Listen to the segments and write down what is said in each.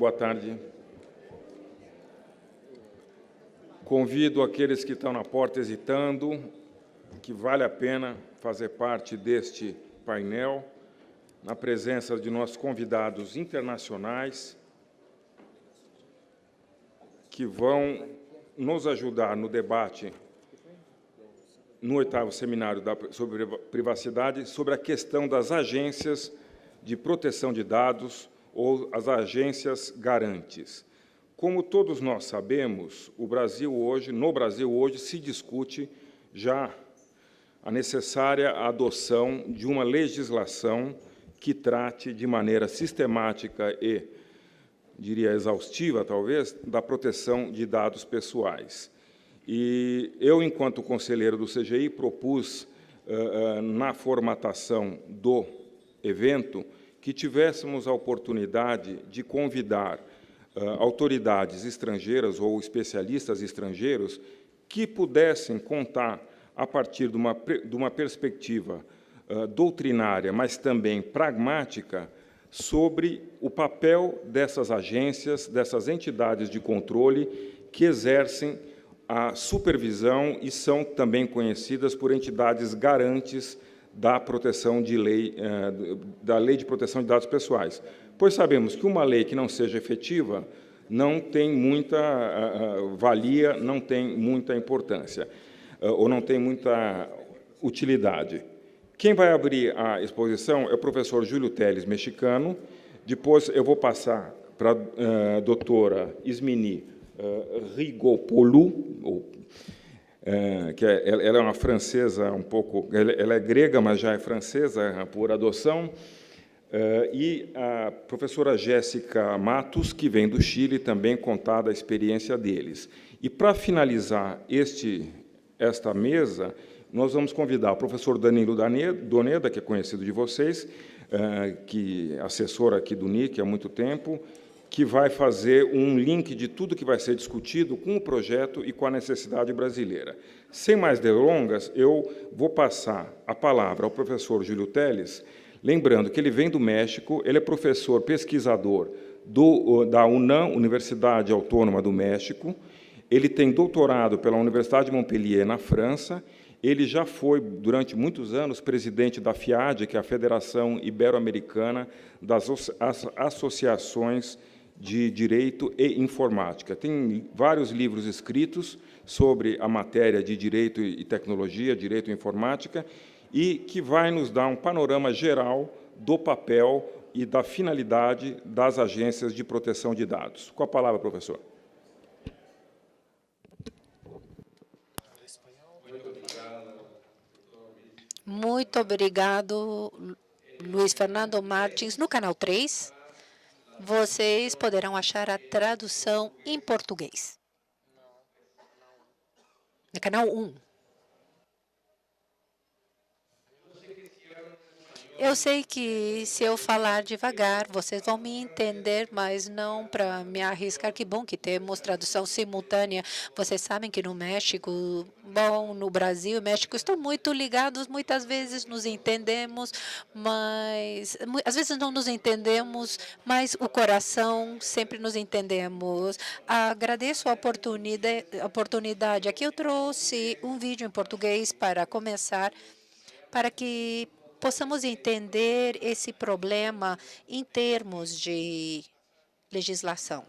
boa tarde. Convido aqueles que estão na porta hesitando, que vale a pena fazer parte deste painel, na presença de nossos convidados internacionais, que vão nos ajudar no debate no 8º Seminário sobre Privacidade, sobre a questão das agências de proteção de dados ou as agências garantes. Como todos nós sabemos, no Brasil hoje se discute já a necessária adoção de uma legislação que trate de maneira sistemática e, diria, exaustiva, talvez, da proteção de dados pessoais. E eu, enquanto conselheiro do CGI, propus, na formatação do evento, que tivéssemos a oportunidade de convidar autoridades estrangeiras ou especialistas estrangeiros que pudessem contar, a partir de uma perspectiva doutrinária, mas também pragmática, sobre o papel dessas agências, dessas entidades de controle que exercem a supervisão e são também conhecidas por entidades garantes da proteção de lei, da Lei de Proteção de Dados Pessoais. Pois sabemos que uma lei que não seja efetiva não tem muita valia, não tem muita importância, ou não tem muita utilidade. Quem vai abrir a exposição é o professor Júlio Teles, mexicano. Depois eu vou passar para a doutora Ismini Rigopoulou, que ela é uma francesa um pouco... Ela é grega, mas já é francesa por adoção. E a professora Jéssica Matos, que vem do Chile, também contar da experiência deles. E, para finalizar esta mesa, nós vamos convidar o professor Danilo Doneda, que é conhecido de vocês, que é assessor aqui do NIC há muito tempo, que vai fazer um link de tudo que vai ser discutido com o projeto e com a necessidade brasileira. Sem mais delongas, eu vou passar a palavra ao professor Júlio Teles, lembrando que ele vem do México, ele é professor pesquisador da UNAM, Universidade Autônoma do México, ele tem doutorado pela Universidade de Montpellier, na França. Ele já foi, durante muitos anos, presidente da FIAD, que é a Federação Ibero-Americana das Associações de Direito e Informática. Tem vários livros escritos sobre a matéria de Direito e Tecnologia, Direito e Informática, e que vai nos dar um panorama geral do papel e da finalidade das agências de proteção de dados. Com a palavra, professor. Muito obrigado, Luiz Fernando Martins. No canal 3, vocês poderão achar a tradução em português. No canal 1. Eu sei que, se eu falar devagar, vocês vão me entender, mas não para me arriscar. Que bom que temos tradução simultânea. Vocês sabem que no México, no Brasil e México, estão muito ligados. Muitas vezes nos entendemos, mas às vezes não nos entendemos, mas o coração sempre nos entendemos. Agradeço a oportunidade. Aqui eu trouxe um vídeo em português para começar, para que possamos entender esse problema em termos de legislação.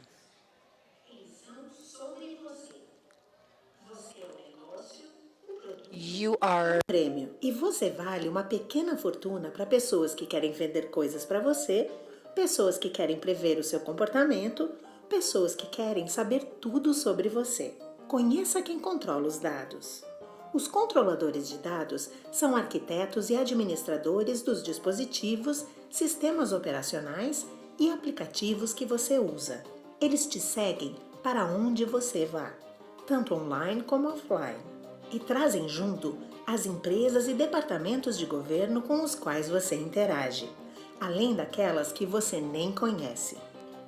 You are prêmio e você vale uma pequena fortuna para pessoas que querem vender coisas para você, pessoas que querem prever o seu comportamento, pessoas que querem saber tudo sobre você. Conheça quem controla os dados. Os controladores de dados são arquitetos e administradores dos dispositivos, sistemas operacionais e aplicativos que você usa. Eles te seguem para onde você vá, tanto online como offline, e trazem junto as empresas e departamentos de governo com os quais você interage, além daquelas que você nem conhece.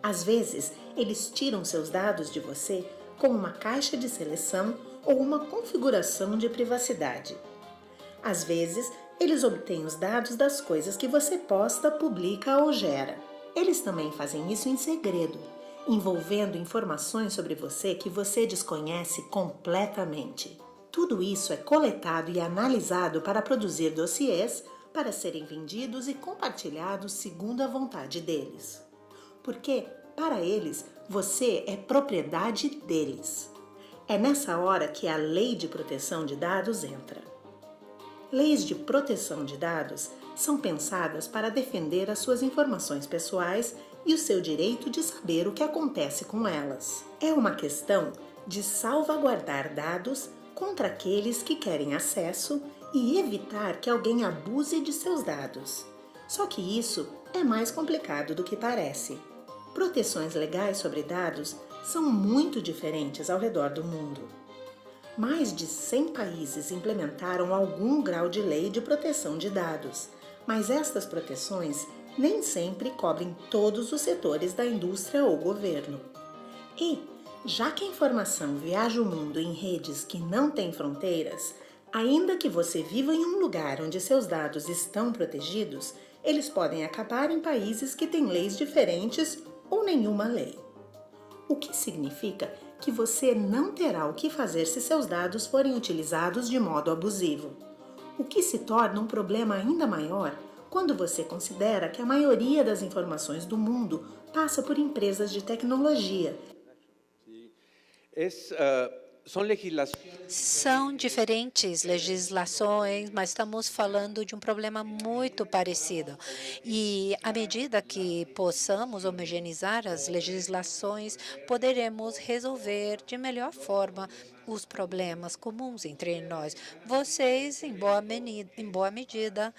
Às vezes, eles tiram seus dados de você com uma caixa de seleção ou uma configuração de privacidade. Às vezes, eles obtêm os dados das coisas que você posta, publica ou gera. Eles também fazem isso em segredo envolvendo informações sobre você que você desconhece completamente. Tudo isso é coletado e analisado para produzir dossiês para serem vendidos e compartilhados segundo a vontade deles. Porque, para eles, você é propriedade deles. É nessa hora que a Lei de Proteção de Dados entra. Leis de proteção de dados são pensadas para defender as suas informações pessoais e o seu direito de saber o que acontece com elas. É uma questão de salvaguardar dados contra aqueles que querem acesso e evitar que alguém abuse de seus dados. Só que isso é mais complicado do que parece. Proteções legais sobre dados são muito diferentes ao redor do mundo. Mais de 100 países implementaram algum grau de lei de proteção de dados, mas estas proteções nem sempre cobrem todos os setores da indústria ou governo. E, já que a informação viaja o mundo em redes que não têm fronteiras, ainda que você viva em um lugar onde seus dados estão protegidos, eles podem acabar em países que têm leis diferentes ou nenhuma lei. O que significa que você não terá o que fazer se seus dados forem utilizados de modo abusivo. O que se torna um problema ainda maior quando você considera que a maioria das informações do mundo passa por empresas de tecnologia. São diferentes legislações, mas estamos falando de um problema muito parecido. E à medida que possamos homogeneizar as legislações, poderemos resolver de melhor forma os problemas comuns entre nós. Vocês, em boa medida,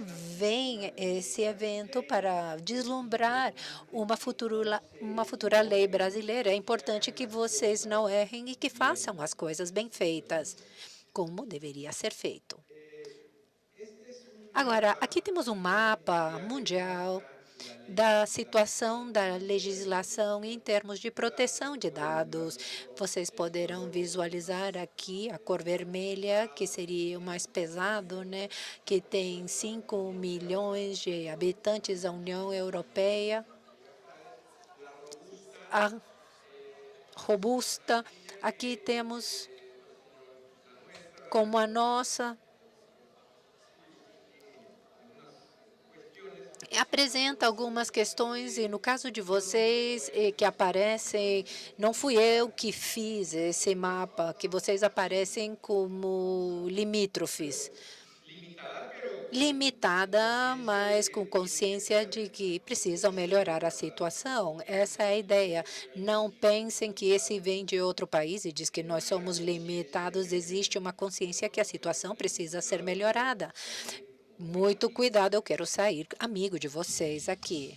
veem esse evento para deslumbrar uma futura lei brasileira. É importante que vocês não errem e que façam as coisas bem feitas, como deveria ser feito. Agora, aqui temos um mapa mundial da situação da legislação em termos de proteção de dados. Vocês poderão visualizar aqui a cor vermelha, que seria o mais pesado, né? Que tem 5 milhões de habitantes da União Europeia. A robusta, aqui temos como a nossa. Apresenta algumas questões e no caso de vocês que aparecem, não fui eu que fiz esse mapa, que vocês aparecem como limítrofes. Limitada, mas com consciência de que precisam melhorar a situação. Essa é a ideia. Não pensem que esse vem de outro país e diz que nós somos limitados. Existe uma consciência que a situação precisa ser melhorada. Muito cuidado, eu quero sair amigo de vocês aqui.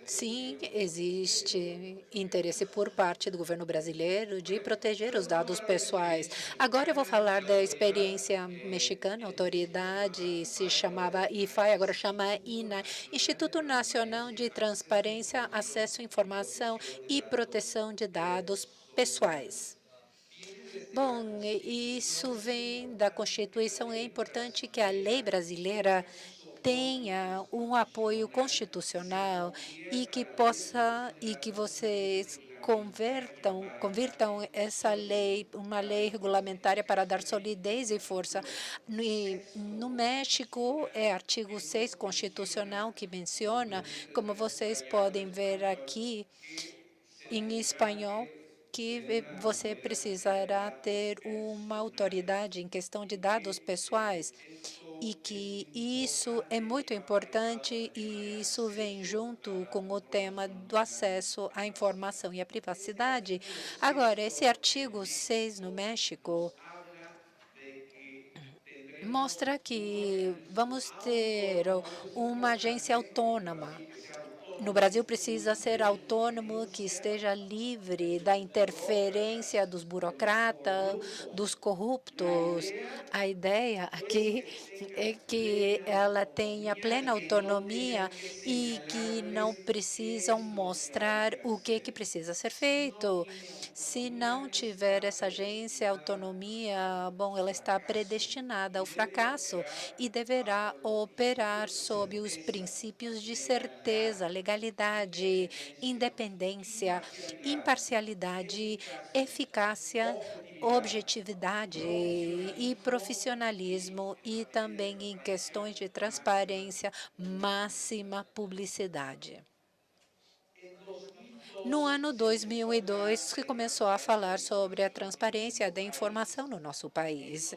Sim, existe interesse por parte do governo brasileiro de proteger os dados pessoais. Agora eu vou falar da experiência mexicana. A autoridade se chamava IFAI, agora chama INA, Instituto Nacional de Transparência, Acesso à Informação e Proteção de Dados Pessoais. Bom, isso vem da Constituição. É importante que a lei brasileira tenha um apoio constitucional e que vocês convirtam essa lei, uma lei regulamentária para dar solidez e força. No México, é artigo 6 constitucional que menciona, como vocês podem ver aqui em espanhol, que você precisará ter uma autoridade em questão de dados pessoais e que isso é muito importante e isso vem junto com o tema do acesso à informação e à privacidade. Agora, esse artigo 6 no México mostra que vamos ter uma agência autônoma no Brasil precisa ser autônomo, que esteja livre da interferência dos burocratas, dos corruptos. A ideia aqui é que ela tenha plena autonomia e que não precisam mostrar o que precisa ser feito. Se não tiver essa agência, autonomia, bom, ela está predestinada ao fracasso e deverá operar sob os princípios de certeza, legalidade, independência, imparcialidade, eficácia, objetividade e profissionalismo e também em questões de transparência, máxima publicidade. No ano 2002, que começou a falar sobre a transparência da informação no nosso país.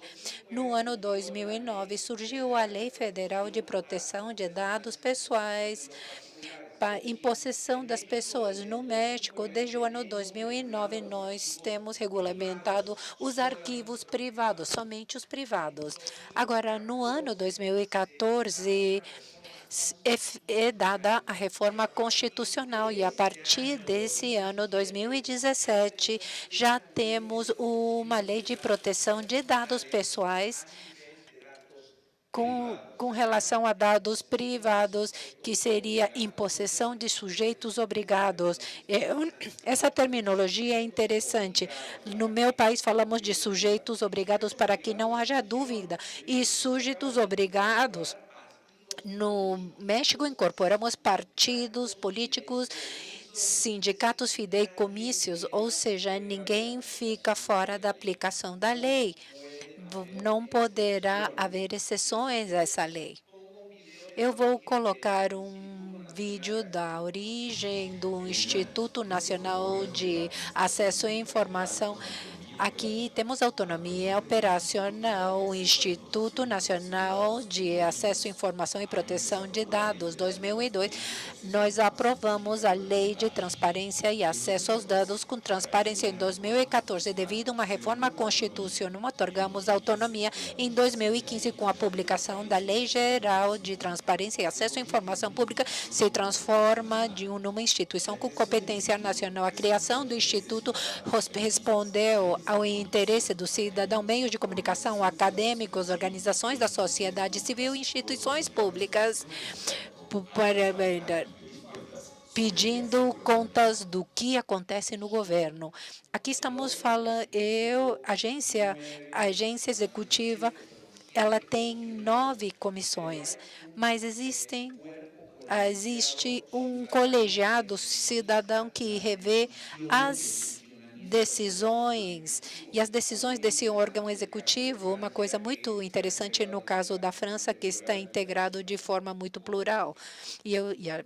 No ano 2009, surgiu a Lei Federal de Proteção de Dados Pessoais em possessão das pessoas. No México, desde o ano 2009, nós temos regulamentado os arquivos privados, somente os privados. Agora, no ano 2014, é dada a reforma constitucional e a partir desse ano 2017 já temos uma lei de proteção de dados pessoais com relação a dados privados, que seria em possessão de sujeitos obrigados. Essa terminologia é interessante. No meu país, falamos de sujeitos obrigados para que não haja dúvida, e sujeitos obrigados. No México, incorporamos partidos políticos, sindicatos, fideicommícios, ou seja, ninguém fica fora da aplicação da lei. Não poderá haver exceções a essa lei. Eu vou colocar um vídeo da origem do Instituto Nacional de Acesso à Informação. Aqui temos autonomia operacional, o Instituto Nacional de Acesso à Informação e Proteção de Dados, 2002. Nós aprovamos a Lei de Transparência e Acesso aos Dados com transparência em 2014. Devido a uma reforma constitucional, otorgamos autonomia em 2015 com a publicação da Lei Geral de Transparência e Acesso à Informação Pública. Se transforma numa instituição com competência nacional. A criação do Instituto respondeu ao interesse do cidadão, meios de comunicação, acadêmicos, organizações da sociedade civil e instituições públicas, pedindo contas do que acontece no governo. Aqui estamos falando, a agência executiva, ela tem 9 comissões, mas existe um colegiado cidadão que revê as decisões, e as decisões desse órgão executivo, uma coisa muito interessante no caso da França, que está integrado de forma muito plural.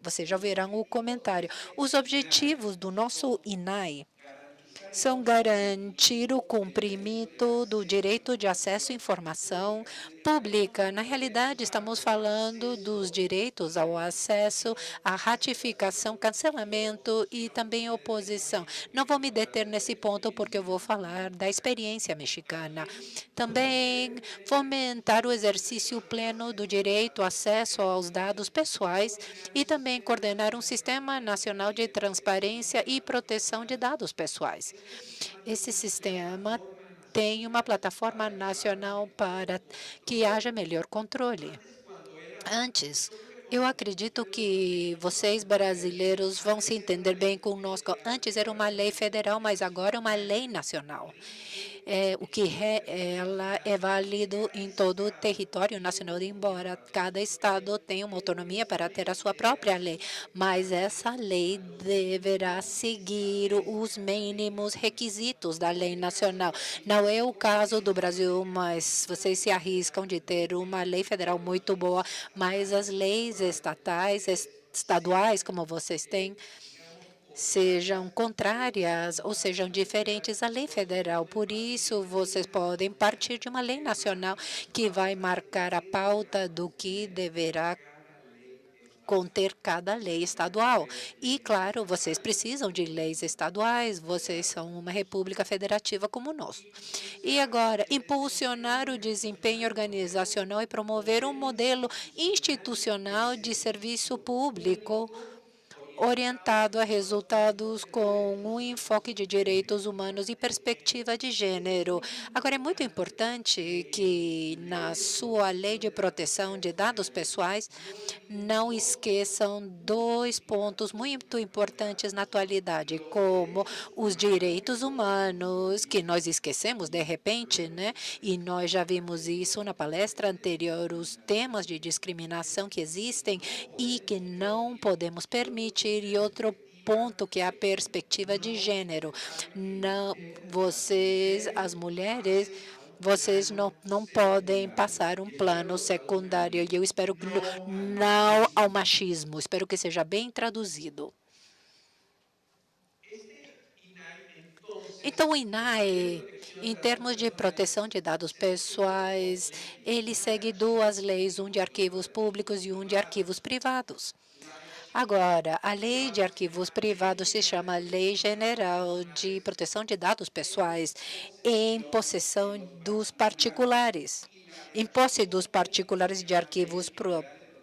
Vocês já verão o comentário. Os objetivos do nosso INAI são garantir o cumprimento do direito de acesso à informação pública. Na realidade, estamos falando dos direitos ao acesso, à ratificação, cancelamento e também oposição. Não vou me deter nesse ponto porque eu vou falar da experiência mexicana. Também fomentar o exercício pleno do direito ao acesso aos dados pessoais e também coordenar um sistema nacional de transparência e proteção de dados pessoais. Esse sistema tem uma plataforma nacional para que haja melhor controle. Antes, eu acredito que vocês brasileiros vão se entender bem conosco. Antes era uma lei federal, mas agora é uma lei nacional. Ela é válido em todo o território nacional, embora cada estado tenha uma autonomia para ter a sua própria lei, mas essa lei deverá seguir os mínimos requisitos da lei nacional. Não é o caso do Brasil, mas vocês se arriscam de ter uma lei federal muito boa, mas as leis estaduais, como vocês têm, sejam contrárias ou sejam diferentes à lei federal. Por isso, vocês podem partir de uma lei nacional que vai marcar a pauta do que deverá conter cada lei estadual. E, claro, vocês precisam de leis estaduais, vocês são uma república federativa como nós. E agora, impulsionar o desempenho organizacional e promover um modelo institucional de serviço público orientado a resultados com um enfoque de direitos humanos e perspectiva de gênero. Agora, é muito importante que na sua lei de proteção de dados pessoais não esqueçam dois pontos muito importantes na atualidade, como os direitos humanos, que nós esquecemos de repente, né? E nós já vimos isso na palestra anterior, os temas de discriminação que existem e que não podemos permitir. E outro ponto que é a perspectiva de gênero. Não, vocês, as mulheres, vocês não podem passar um plano secundário. E eu espero que não ao machismo. Espero que seja bem traduzido. Então, o INAE, em termos de proteção de dados pessoais, ele segue duas leis, um de arquivos públicos e um de arquivos privados. Agora, a lei de arquivos privados se chama Lei General de Proteção de Dados Pessoais em possessão dos particulares. Em posse dos particulares de arquivos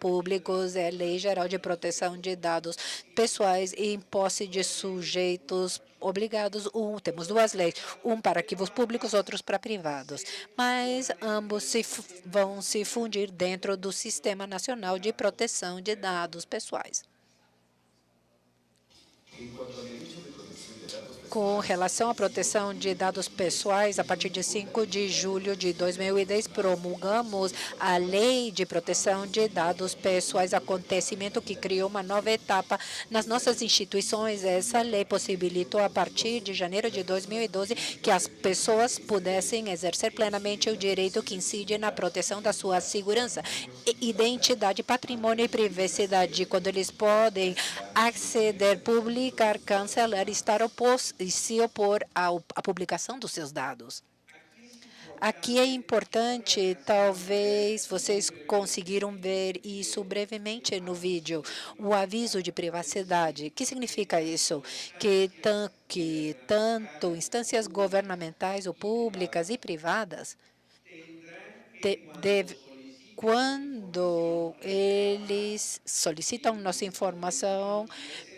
públicos é Lei Geral de Proteção de Dados Pessoais e em posse de sujeitos obrigados. Temos duas leis, um para arquivos públicos, outros para privados, mas ambos vão se fundir dentro do Sistema Nacional de Proteção de Dados Pessoais. Com relação à proteção de dados pessoais, a partir de 5 de julho de 2010, promulgamos a Lei de Proteção de Dados Pessoais, acontecimento que criou uma nova etapa nas nossas instituições. Essa lei possibilitou, a partir de janeiro de 2012, que as pessoas pudessem exercer plenamente o direito que incide na proteção da sua segurança, identidade, patrimônio e privacidade, quando eles podem acceder, publicar, cancelar, estar oposto e se opor à publicação dos seus dados. Aqui é importante, talvez vocês conseguiram ver isso brevemente no vídeo, o aviso de privacidade. O que significa isso? Que tanto instâncias governamentais ou públicas e privadas quando eles solicitam nossa informação,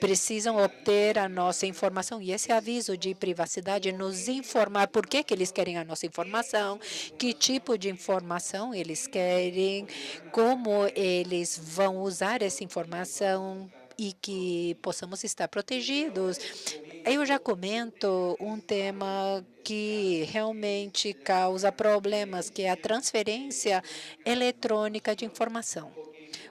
precisam obter a nossa informação. E esse aviso de privacidade nos informa por que eles querem a nossa informação, que tipo de informação eles querem, como eles vão usar essa informação e que possamos estar protegidos. Eu já comento um tema que realmente causa problemas, que é a transferência eletrônica de informação.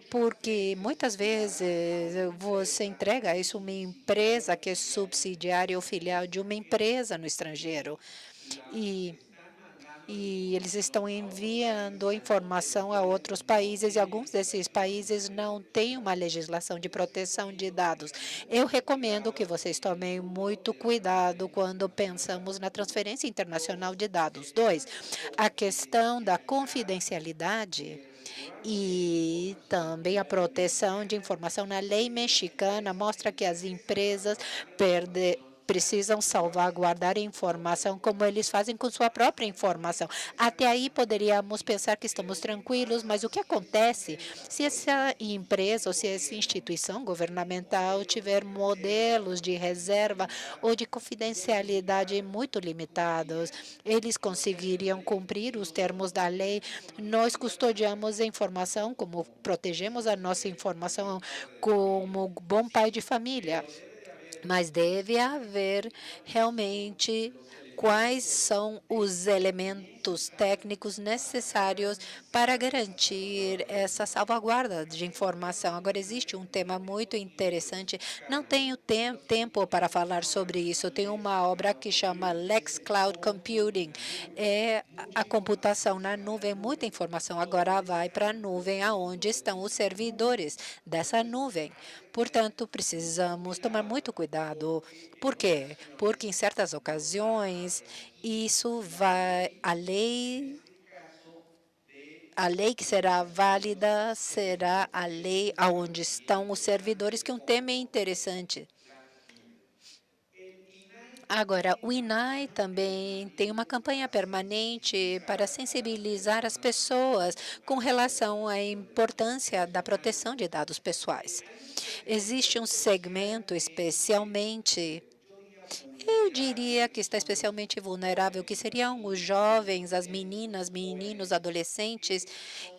Porque muitas vezes você entrega isso a uma empresa que é subsidiária ou filial de uma empresa no estrangeiro. E eles estão enviando informação a outros países, e alguns desses países não têm uma legislação de proteção de dados. Eu recomendo que vocês tomem muito cuidado quando pensamos na transferência internacional de dados. 2, a questão da confidencialidade e também a proteção de informação na lei mexicana mostra que as empresas precisam salvaguardar a informação como eles fazem com sua própria informação. Até aí poderíamos pensar que estamos tranquilos, mas o que acontece se essa empresa ou se essa instituição governamental tiver modelos de reserva ou de confidencialidade muito limitados? Eles conseguiriam cumprir os termos da lei. Nós custodiamos a informação, como protegemos a nossa informação como bom pai de família. Mas deve haver realmente quais são os elementos técnicos necessários para garantir essa salvaguarda de informação. Agora, existe um tema muito interessante, não tenho tempo para falar sobre isso. Tem uma obra que chama Lex Cloud Computing, é a computação na nuvem. Muita informação agora vai para a nuvem, aonde estão os servidores dessa nuvem. Portanto, precisamos tomar muito cuidado. Por quê? Porque em certas ocasiões isso a lei que será válida será a lei aonde estão os servidores, que é um tema interessante. Agora, o INAI também tem uma campanha permanente para sensibilizar as pessoas com relação à importância da proteção de dados pessoais. Existe um segmento especialmente, eu diria que está especialmente vulnerável, que seriam os jovens, as meninas, meninos, adolescentes,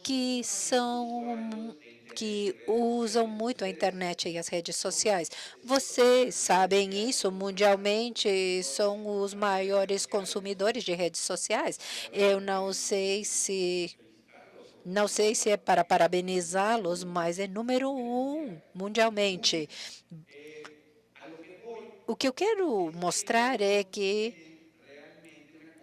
que usam muito a internet e as redes sociais. Vocês sabem isso, mundialmente são os maiores consumidores de redes sociais. Eu não sei se é para parabenizá-los, mas é número 1 mundialmente. O que eu quero mostrar é que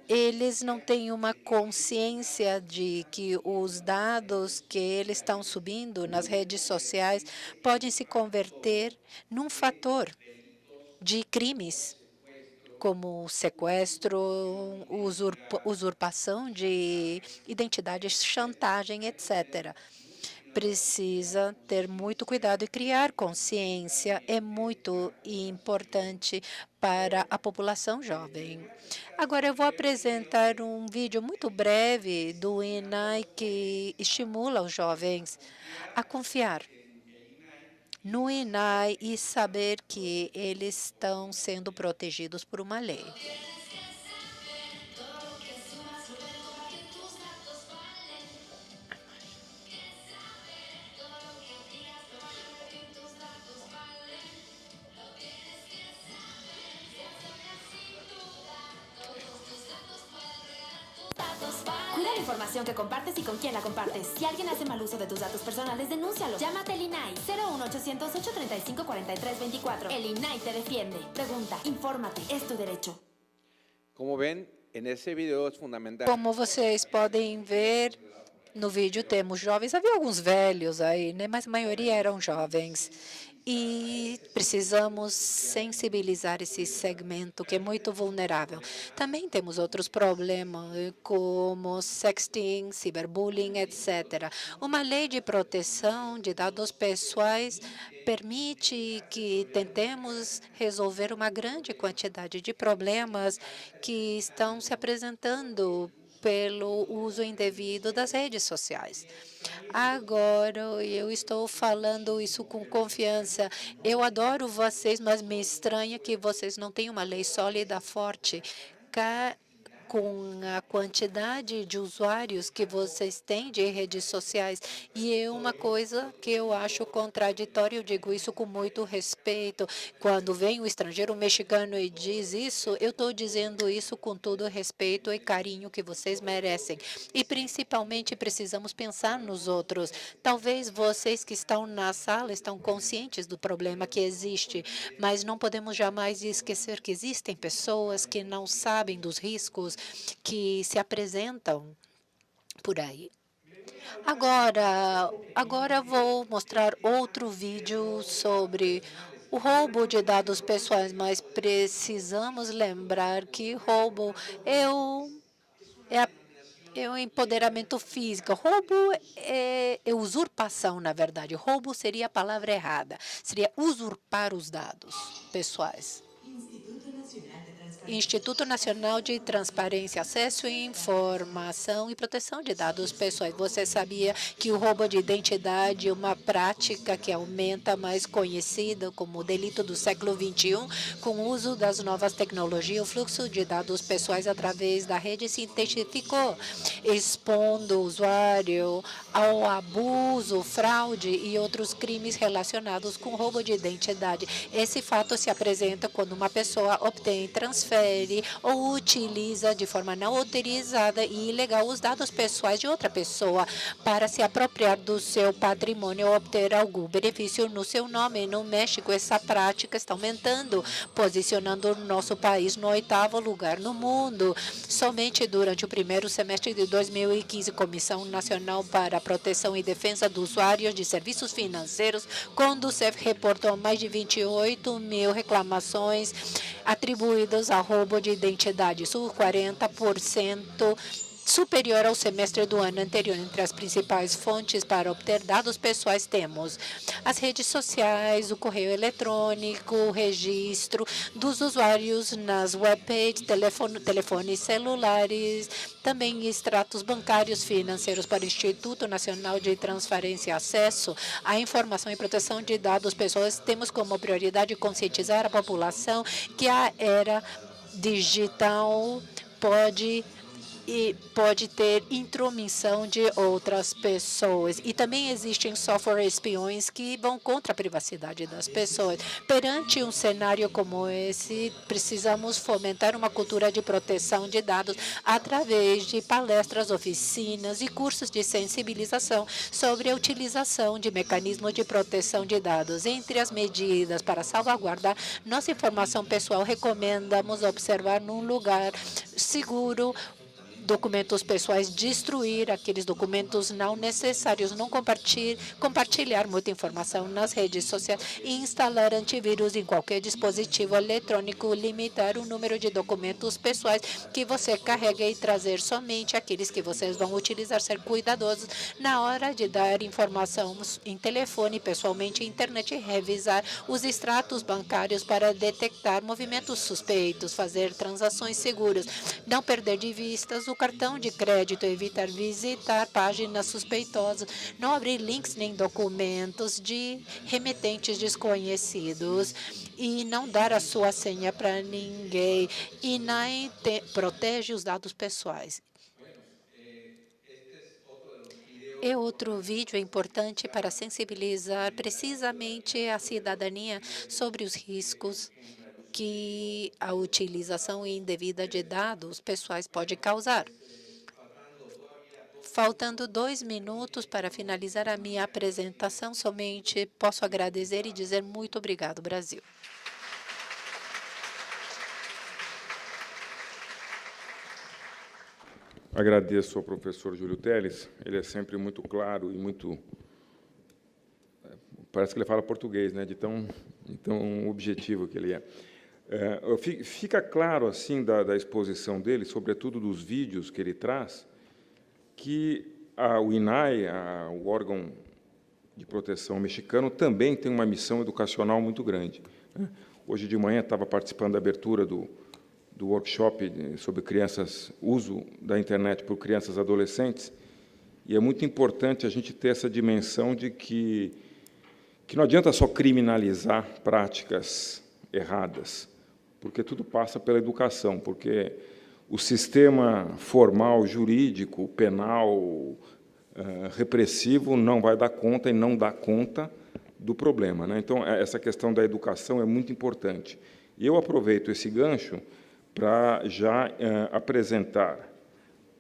eles não têm uma consciência de que os dados que eles estão subindo nas redes sociais podem se converter num fator de crimes, como sequestro, usurpação de identidade, chantagem, etc. Precisa ter muito cuidado e criar consciência é muito importante para a população jovem. Agora eu vou apresentar um vídeo muito breve do INAI que estimula os jovens a confiar no INAI e saber que eles estão sendo protegidos por uma lei. Cuida la información que compartes y con quién la compartes. Si alguien hace mal uso de tus datos personales, denúncialo. Llámate al INAI 01800 835 4324. El INAI te defiende. Pregunta, infórmate, es tu derecho. Como ven, en ese video es fundamental. Como vocês podem ver, no vídeo temos jovens, havia alguns velhos aí, né? Mas a maioria eram jovens. E precisamos sensibilizar esse segmento que é muito vulnerável. Também temos outros problemas, como sexting, ciberbullying, etc. Uma lei de proteção de dados pessoais permite que tentemos resolver uma grande quantidade de problemas que estão se apresentando pelo uso indevido das redes sociais. Agora, eu estou falando isso com confiança. Eu adoro vocês, mas me estranha que vocês não têm uma lei sólida, forte, com a quantidade de usuários que vocês têm de redes sociais. E é uma coisa que eu acho contraditória, eu digo isso com muito respeito. Quando vem um estrangeiro mexicano e diz isso, eu estou dizendo isso com todo o respeito e carinho que vocês merecem. E, principalmente, precisamos pensar nos outros. Talvez vocês que estão na sala estão conscientes do problema que existe, mas não podemos jamais esquecer que existem pessoas que não sabem dos riscos que se apresentam por aí. Agora vou mostrar outro vídeo sobre o roubo de dados pessoais, mas precisamos lembrar que roubo é o empoderamento físico. Roubo é usurpação, na verdade. Roubo seria a palavra errada. Seria usurpar os dados pessoais. Instituto Nacional de Transparência, Acesso à Informação e Proteção de Dados Pessoais. Você sabia que o roubo de identidade é uma prática que aumenta, mais conhecida como delito do século XXI, com o uso das novas tecnologias? O fluxo de dados pessoais através da rede se intensificou, expondo o usuário ao abuso, fraude e outros crimes relacionados com roubo de identidade. Esse fato se apresenta quando uma pessoa obtém, transfere ou utiliza de forma não autorizada e ilegal os dados pessoais de outra pessoa para se apropriar do seu patrimônio ou obter algum benefício no seu nome. No México, essa prática está aumentando, posicionando o nosso país no 8º lugar no mundo. Somente durante o primeiro semestre de 2015, a Comissão Nacional para a Proteção e Defesa dos Usuários de Serviços Financeiros, Conducef, reportou mais de 28.000 reclamações atribuídas a roubo de identidade. Isso 40% superior ao semestre do ano anterior. Entre as principais fontes para obter dados pessoais temos as redes sociais, o correio eletrônico, o registro dos usuários nas webpages, telefones celulares, também extratos bancários financeiros para o Instituto Nacional de Transferência e Acesso à Informação e Proteção de Dados Pessoais. Temos como prioridade conscientizar a população que a era digital pode ter intromissão de outras pessoas. E também existem software espiões que vão contra a privacidade das pessoas. Perante um cenário como esse, precisamos fomentar uma cultura de proteção de dados através de palestras, oficinas e cursos de sensibilização sobre a utilização de mecanismos de proteção de dados. Entre as medidas para salvaguardar nossa informação pessoal, recomendamos observar num lugar seguro documentos pessoais, destruir aqueles documentos não necessários, não compartilhar muita informação nas redes sociais e instalar antivírus em qualquer dispositivo eletrônico, limitar o número de documentos pessoais que você carrega e trazer somente aqueles que vocês vão utilizar, ser cuidadosos na hora de dar informação em telefone, pessoalmente, internet, revisar os extratos bancários para detectar movimentos suspeitos, fazer transações seguras, não perder de vista o cartão de crédito, evitar visitar páginas suspeitosas, não abrir links nem documentos de remetentes desconhecidos e não dar a sua senha para ninguém e nem protege os dados pessoais. É outro vídeo importante para sensibilizar precisamente a cidadania sobre os riscos que a utilização indevida de dados pessoais pode causar. Faltando 2 minutos para finalizar a minha apresentação, somente posso agradecer e dizer muito obrigado, Brasil. Agradeço ao professor Júlio Teles, ele é sempre muito claro e muito... Parece que ele fala português, né, de tão objetivo que ele é. Fica claro, assim, da exposição dele, sobretudo dos vídeos que ele traz, que o INAI, o órgão de proteção mexicano, também tem uma missão educacional muito grande. Hoje de manhã estava participando da abertura do workshop sobre uso da internet por crianças e adolescentes, e é muito importante a gente ter essa dimensão de que não adianta só criminalizar práticas erradas, porque tudo passa pela educação, porque o sistema formal, jurídico, penal, repressivo não vai dar conta e não dá conta do problema, né? Então, essa questão da educação é muito importante. E eu aproveito esse gancho para já apresentar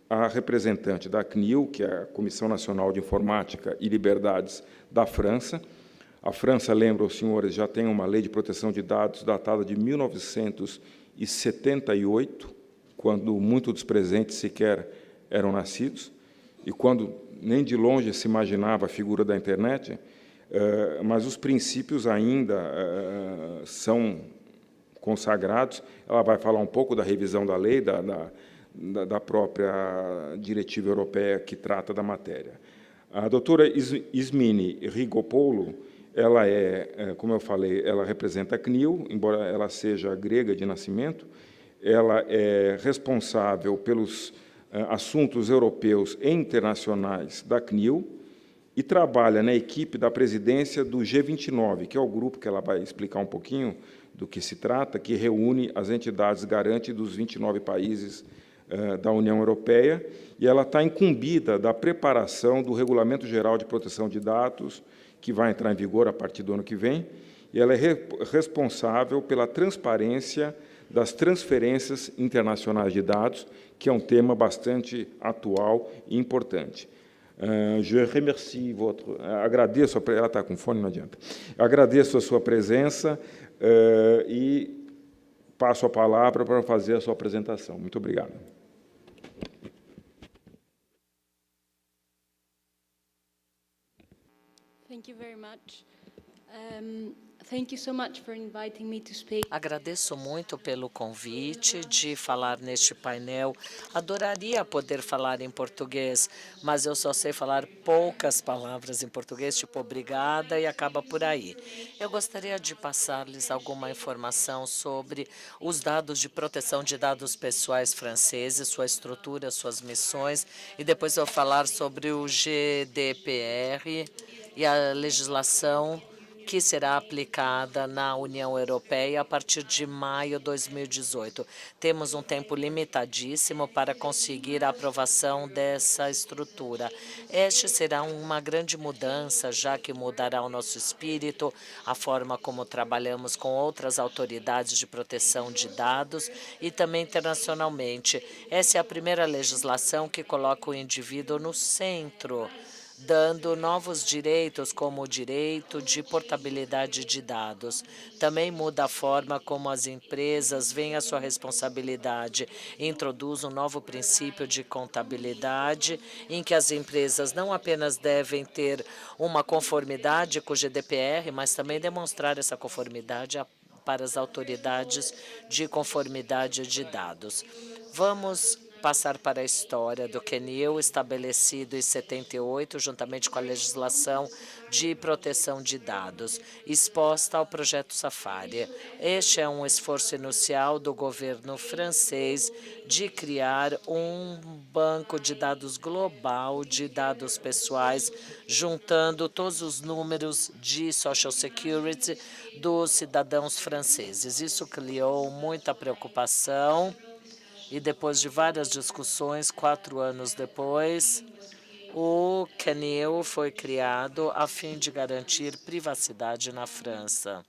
a representante da CNIL, que é a Comissão Nacional de Informática e Liberdades da França. A França, lembro aos senhores, já tem uma lei de proteção de dados datada de 1978, quando muitos dos presentes sequer eram nascidos, e quando nem de longe se imaginava a figura da internet, mas os princípios ainda são consagrados. Ela vai falar um pouco da revisão da lei, da própria diretiva europeia que trata da matéria. A doutora Ismini Rigopoulou, ela como eu falei, ela representa a CNIL, embora ela seja grega de nascimento, ela é responsável pelos assuntos europeus e internacionais da CNIL e trabalha na equipe da presidência do G29, que é o grupo que ela vai explicar um pouquinho do que se trata, que reúne as entidades garantes dos 29 países da União Europeia, e ela está incumbida da preparação do Regulamento Geral de Proteção de Dados, que vai entrar em vigor a partir do ano que vem, e ela é responsável pela transparência das transferências internacionais de dados, que é um tema bastante atual e importante. Je remercie agradeço, ela está com fone, não adianta. Agradeço a sua presença e passo a palavra para fazer a sua apresentação. Muito obrigado. Thank you very much. Thank you so much for inviting me to speak. Agradeço muito pelo convite de falar neste painel. Adoraria poder falar em português, mas eu só sei falar poucas palavras em português, tipo obrigada, e acaba por aí. Eu gostaria de passar-lhes alguma informação sobre os dados de proteção de dados pessoais franceses, sua estrutura, suas missões, e depois eu vou falar sobre o GDPR e a legislação que será aplicada na União Europeia a partir de maio de 2018. Temos um tempo limitadíssimo para conseguir a aprovação dessa estrutura. Este será uma grande mudança, já que mudará o nosso espírito, a forma como trabalhamos com outras autoridades de proteção de dados e também internacionalmente. Essa é a primeira legislação que coloca o indivíduo no centro, dando novos direitos, como o direito de portabilidade de dados. Também muda a forma como as empresas veem a sua responsabilidade. Introduz um novo princípio de contabilidade, em que as empresas não apenas devem ter uma conformidade com o GDPR, mas também demonstrar essa conformidade para as autoridades de conformidade de dados. Vamos passar para a história do CNIL, estabelecido em 78, juntamente com a legislação de proteção de dados, exposta ao projeto Safari. Este é um esforço inicial do governo francês de criar um banco de dados global de dados pessoais, juntando todos os números de Social Security dos cidadãos franceses. Isso criou muita preocupação. E depois de várias discussões, 4 anos depois, o CNIL foi criado a fim de garantir privacidade na França.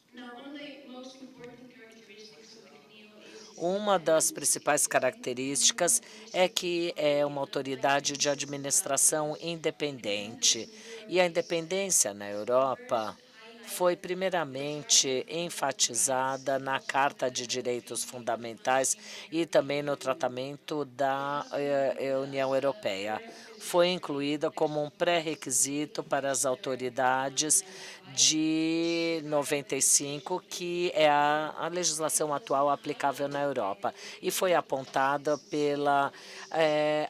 Uma das principais características é que é uma autoridade de administração independente. E a independência na Europa foi primeiramente enfatizada na Carta de Direitos Fundamentais e também no tratamento da União Europeia. Foi incluída como um pré-requisito para as autoridades de 95, que é a legislação atual aplicável na Europa, e foi apontada pela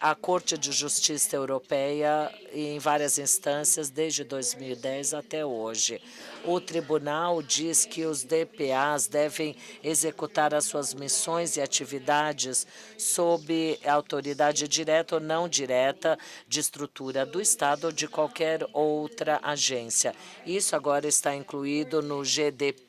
a Corte de Justiça Europeia em várias instâncias desde 2010 até hoje. O tribunal diz que os DPAs devem executar as suas missões e atividades sob autoridade direta ou não direta de estrutura do Estado ou de qualquer outra agência. Isso agora está incluído no GDPR,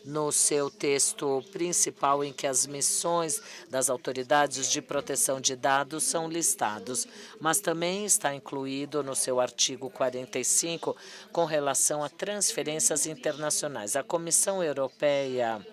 no seu texto principal, em que as missões das autoridades de proteção de dados são listados, mas também está incluído no seu artigo 45 com relação a transferências internacionais. A Comissão Europeia,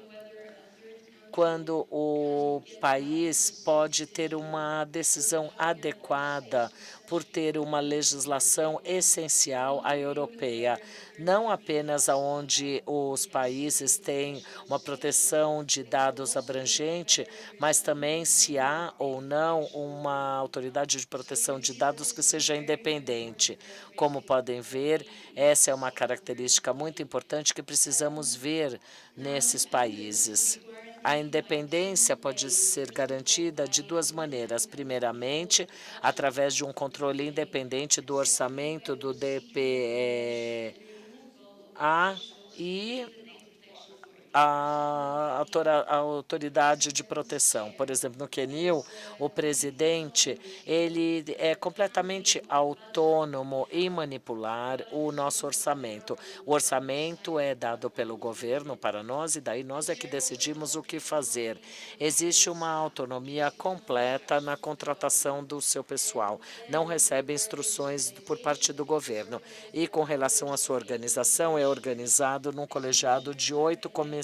quando o país pode ter uma decisão adequada por ter uma legislação essencial à europeia, não apenas onde os países têm uma proteção de dados abrangente, mas também se há ou não uma autoridade de proteção de dados que seja independente. Como podem ver, essa é uma característica muito importante que precisamos ver nesses países. A independência pode ser garantida de duas maneiras. Primeiramente, através de um controle independente do orçamento do DPA e a autoridade de proteção. Por exemplo, no CNIL, o presidente ele é completamente autônomo em manipular o nosso orçamento. O orçamento é dado pelo governo para nós e daí nós é que decidimos o que fazer. Existe uma autonomia completa na contratação do seu pessoal. Não recebe instruções por parte do governo. E com relação à sua organização, é organizado num colegiado de 8 comissionários,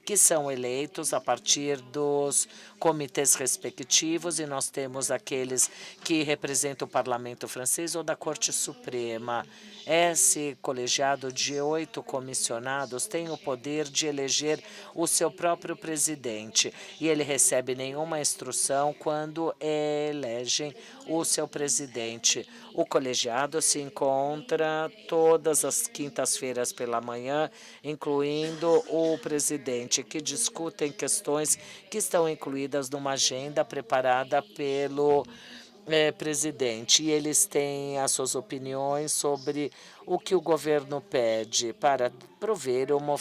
que são eleitos a partir dos comitês respectivos, e nós temos aqueles que representam o Parlamento francês ou da Corte Suprema. Esse colegiado de 8 comissionados tem o poder de eleger o seu próprio presidente, e ele recebe nenhuma instrução quando elegem o seu presidente. O colegiado se encontra todas as quintas-feiras pela manhã, incluindo o presidente, que discutem questões que estão incluídas numa agenda preparada pelo presidente. E eles têm as suas opiniões sobre o que o governo pede para prover uma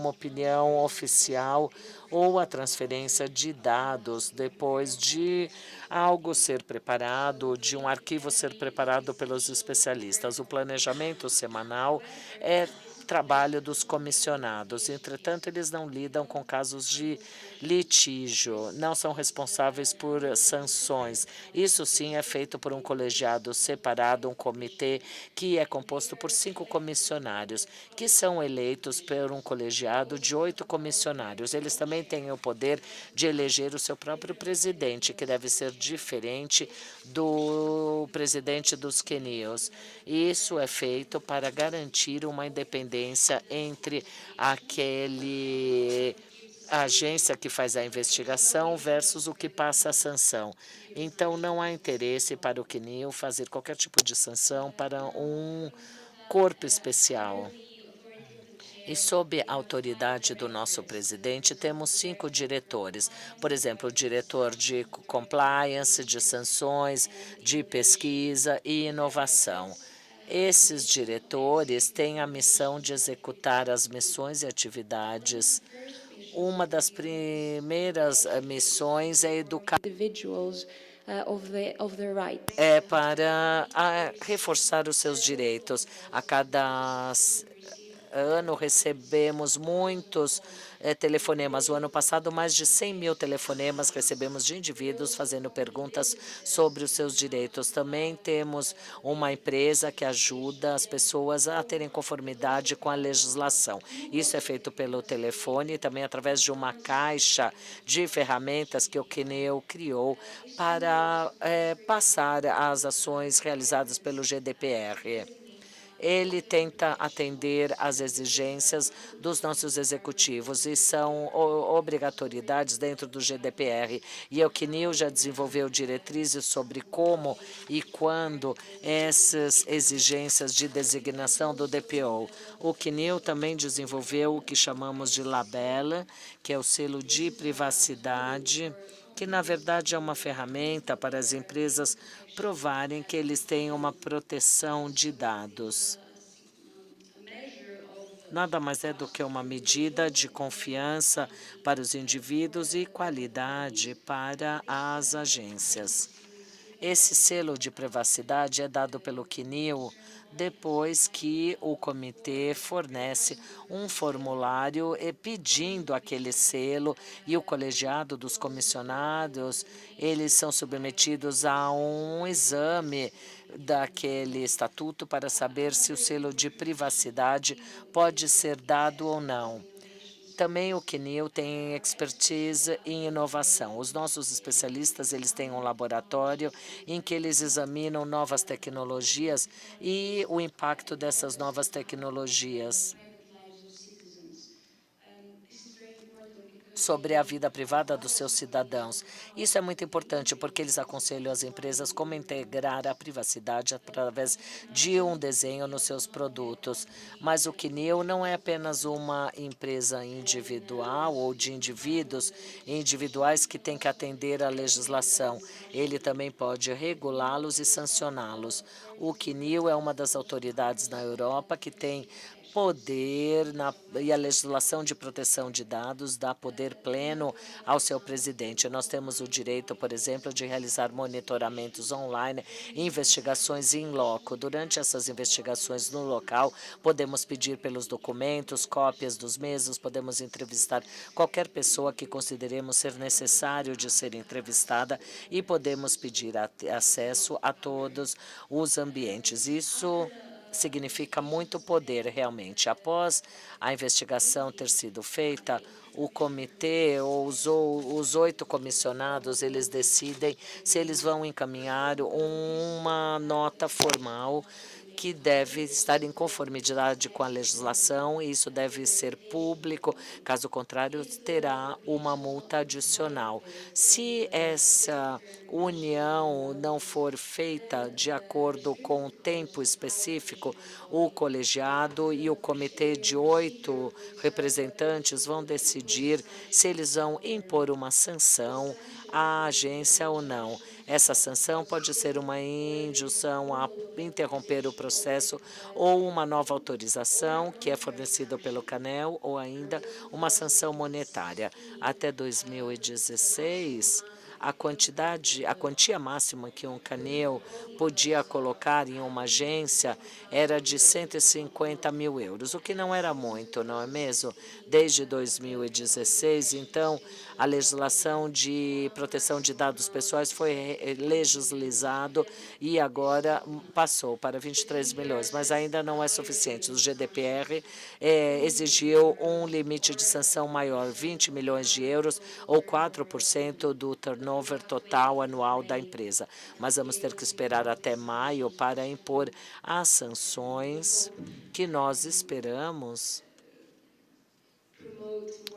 opinião oficial ou a transferência de dados depois de algo ser preparado, de um arquivo ser preparado pelos especialistas. O planejamento semanal é trabalho dos comissionados. Entretanto, eles não lidam com casos de litígio, não são responsáveis por sanções. Isso sim é feito por um colegiado separado, um comitê que é composto por 5 comissionários, que são eleitos por um colegiado de 8 comissionários. Eles também têm o poder de eleger o seu próprio presidente, que deve ser diferente do presidente dos CNIOs. Isso é feito para garantir uma independência entre aquele agência que faz a investigação versus o que passa a sanção. Então, não há interesse para o CNIO fazer qualquer tipo de sanção para um corpo especial. E sob a autoridade do nosso presidente, temos 5 diretores. Por exemplo, o diretor de compliance, de sanções, de pesquisa e inovação. Esses diretores têm a missão de executar as missões e atividades. Uma das primeiras missões é educar Individuals of their rights. para reforçar os seus direitos. A cada ano recebemos muitos telefonemas. O ano passado, mais de 100.000 telefonemas recebemos de indivíduos fazendo perguntas sobre os seus direitos. Também temos uma empresa que ajuda as pessoas a terem conformidade com a legislação. Isso é feito pelo telefone e também através de uma caixa de ferramentas que o CNIO criou para passar as ações realizadas pelo GDPR. Ele tenta atender às exigências dos nossos executivos e são obrigatoriedades dentro do GDPR. E o CNIO já desenvolveu diretrizes sobre como e quando essas exigências de designação do DPO. O CNIO também desenvolveu o que chamamos de Labela, que é o selo de privacidade, que na verdade é uma ferramenta para as empresas provarem que eles têm uma proteção de dados. Nada mais é do que uma medida de confiança para os indivíduos e qualidade para as agências. Esse selo de privacidade é dado pelo CNIO depois que o comitê fornece um formulário pedindo aquele selo e o colegiado dos comissionados, eles são submetidos a um exame daquele estatuto para saber se o selo de privacidade pode ser dado ou não. Também o CNIO tem expertise em inovação. Os nossos especialistas, eles têm um laboratório em que eles examinam novas tecnologias e o impacto dessas novas tecnologias sobre a vida privada dos seus cidadãos. Isso é muito importante porque eles aconselham as empresas como integrar a privacidade através de um desenho nos seus produtos. Mas o CNIO não é apenas uma empresa individual ou de indivíduos individuais que tem que atender à legislação. Ele também pode regulá-los e sancioná-los. O CNIO é uma das autoridades na Europa que tem poder e a legislação de proteção de dados dá poder pleno ao seu presidente. Nós temos o direito, por exemplo, de realizar monitoramentos online e investigações in loco. Durante essas investigações no local, podemos pedir pelos documentos, cópias dos mesmos, podemos entrevistar qualquer pessoa que consideremos ser necessário de ser entrevistada e podemos pedir acesso a todos os ambientes. Isso significa muito poder, realmente. Após a investigação ter sido feita, o comitê ou os 8 comissionados, eles decidem se eles vão encaminhar uma nota formal que deve estar em conformidade com a legislação e isso deve ser público, caso contrário, terá uma multa adicional. Se essa união não for feita de acordo com o tempo específico, o colegiado e o comitê de 8 representantes vão decidir se eles vão impor uma sanção à agência ou não. Essa sanção pode ser uma injunção a interromper o processo ou uma nova autorização que é fornecida pelo CANEL ou ainda uma sanção monetária. Até 2016, a quantia máxima que um CANEL podia colocar em uma agência era de 150 mil euros, o que não era muito, não é mesmo? Desde 2016, então, a legislação de proteção de dados pessoais foi legislado e agora passou para 23 milhões, mas ainda não é suficiente. O GDPR exigiu um limite de sanção maior, 20 milhões de euros ou 4% do turnover total anual da empresa. Mas vamos ter que esperar até maio para impor as sanções que nós esperamos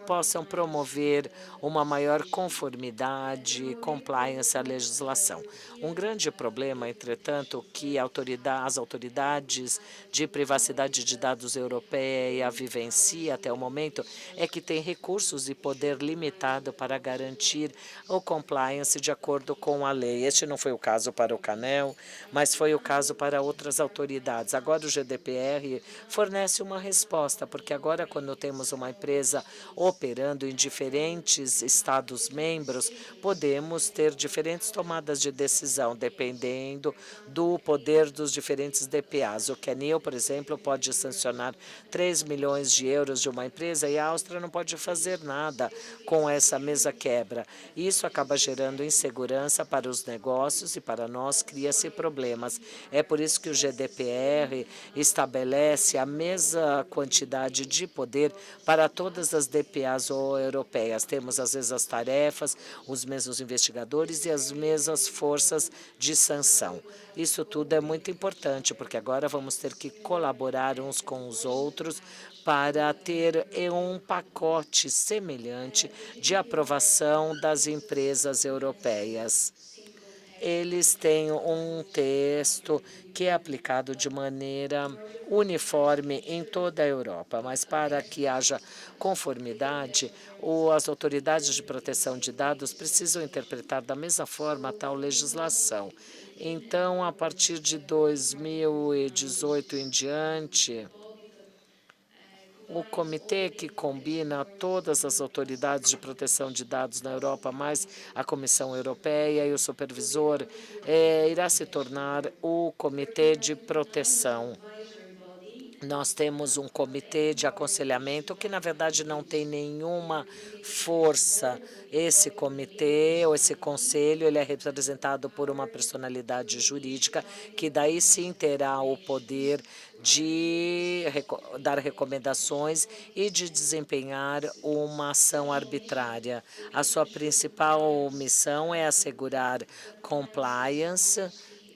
possam promover uma maior conformidade e compliance à legislação. Um grande problema, entretanto, que as autoridades de privacidade de dados europeia vivencia até o momento é que tem recursos e poder limitado para garantir o compliance de acordo com a lei. Este não foi o caso para o CANEL, mas foi o caso para outras autoridades. Agora o GDPR fornece uma resposta, porque agora quando temos uma empresa operando em diferentes Estados-membros, podemos ter diferentes tomadas de decisão, dependendo do poder dos diferentes DPAs. O CANEL, por exemplo, pode sancionar 3 milhões de euros de uma empresa e a Áustria não pode fazer nada com essa mesa quebra. Isso acaba gerando insegurança para os negócios e para nós cria-se problemas. É por isso que o GDPR estabelece a mesma quantidade de poder para todas as DPAs europeias. Temos, às vezes, as tarefas, os mesmos investigadores e as mesmas forças de sanção. Isso tudo é muito importante, porque agora vamos ter que colaborar uns com os outros para ter um pacote semelhante de aprovação das empresas europeias. Eles têm um texto que é aplicado de maneira uniforme em toda a Europa, mas para que haja conformidade, as autoridades de proteção de dados precisam interpretar da mesma forma a tal legislação. Então, a partir de 2018 em diante, o comitê que combina todas as autoridades de proteção de dados na Europa, mais a Comissão Europeia e o supervisor, irá se tornar o Comitê de Proteção. Nós temos um comitê de aconselhamento que, na verdade, não tem nenhuma força. Esse comitê ou esse conselho ele é representado por uma personalidade jurídica que daí sim terá o poder de dar recomendações e de desempenhar uma ação arbitrária. A sua principal missão é assegurar compliance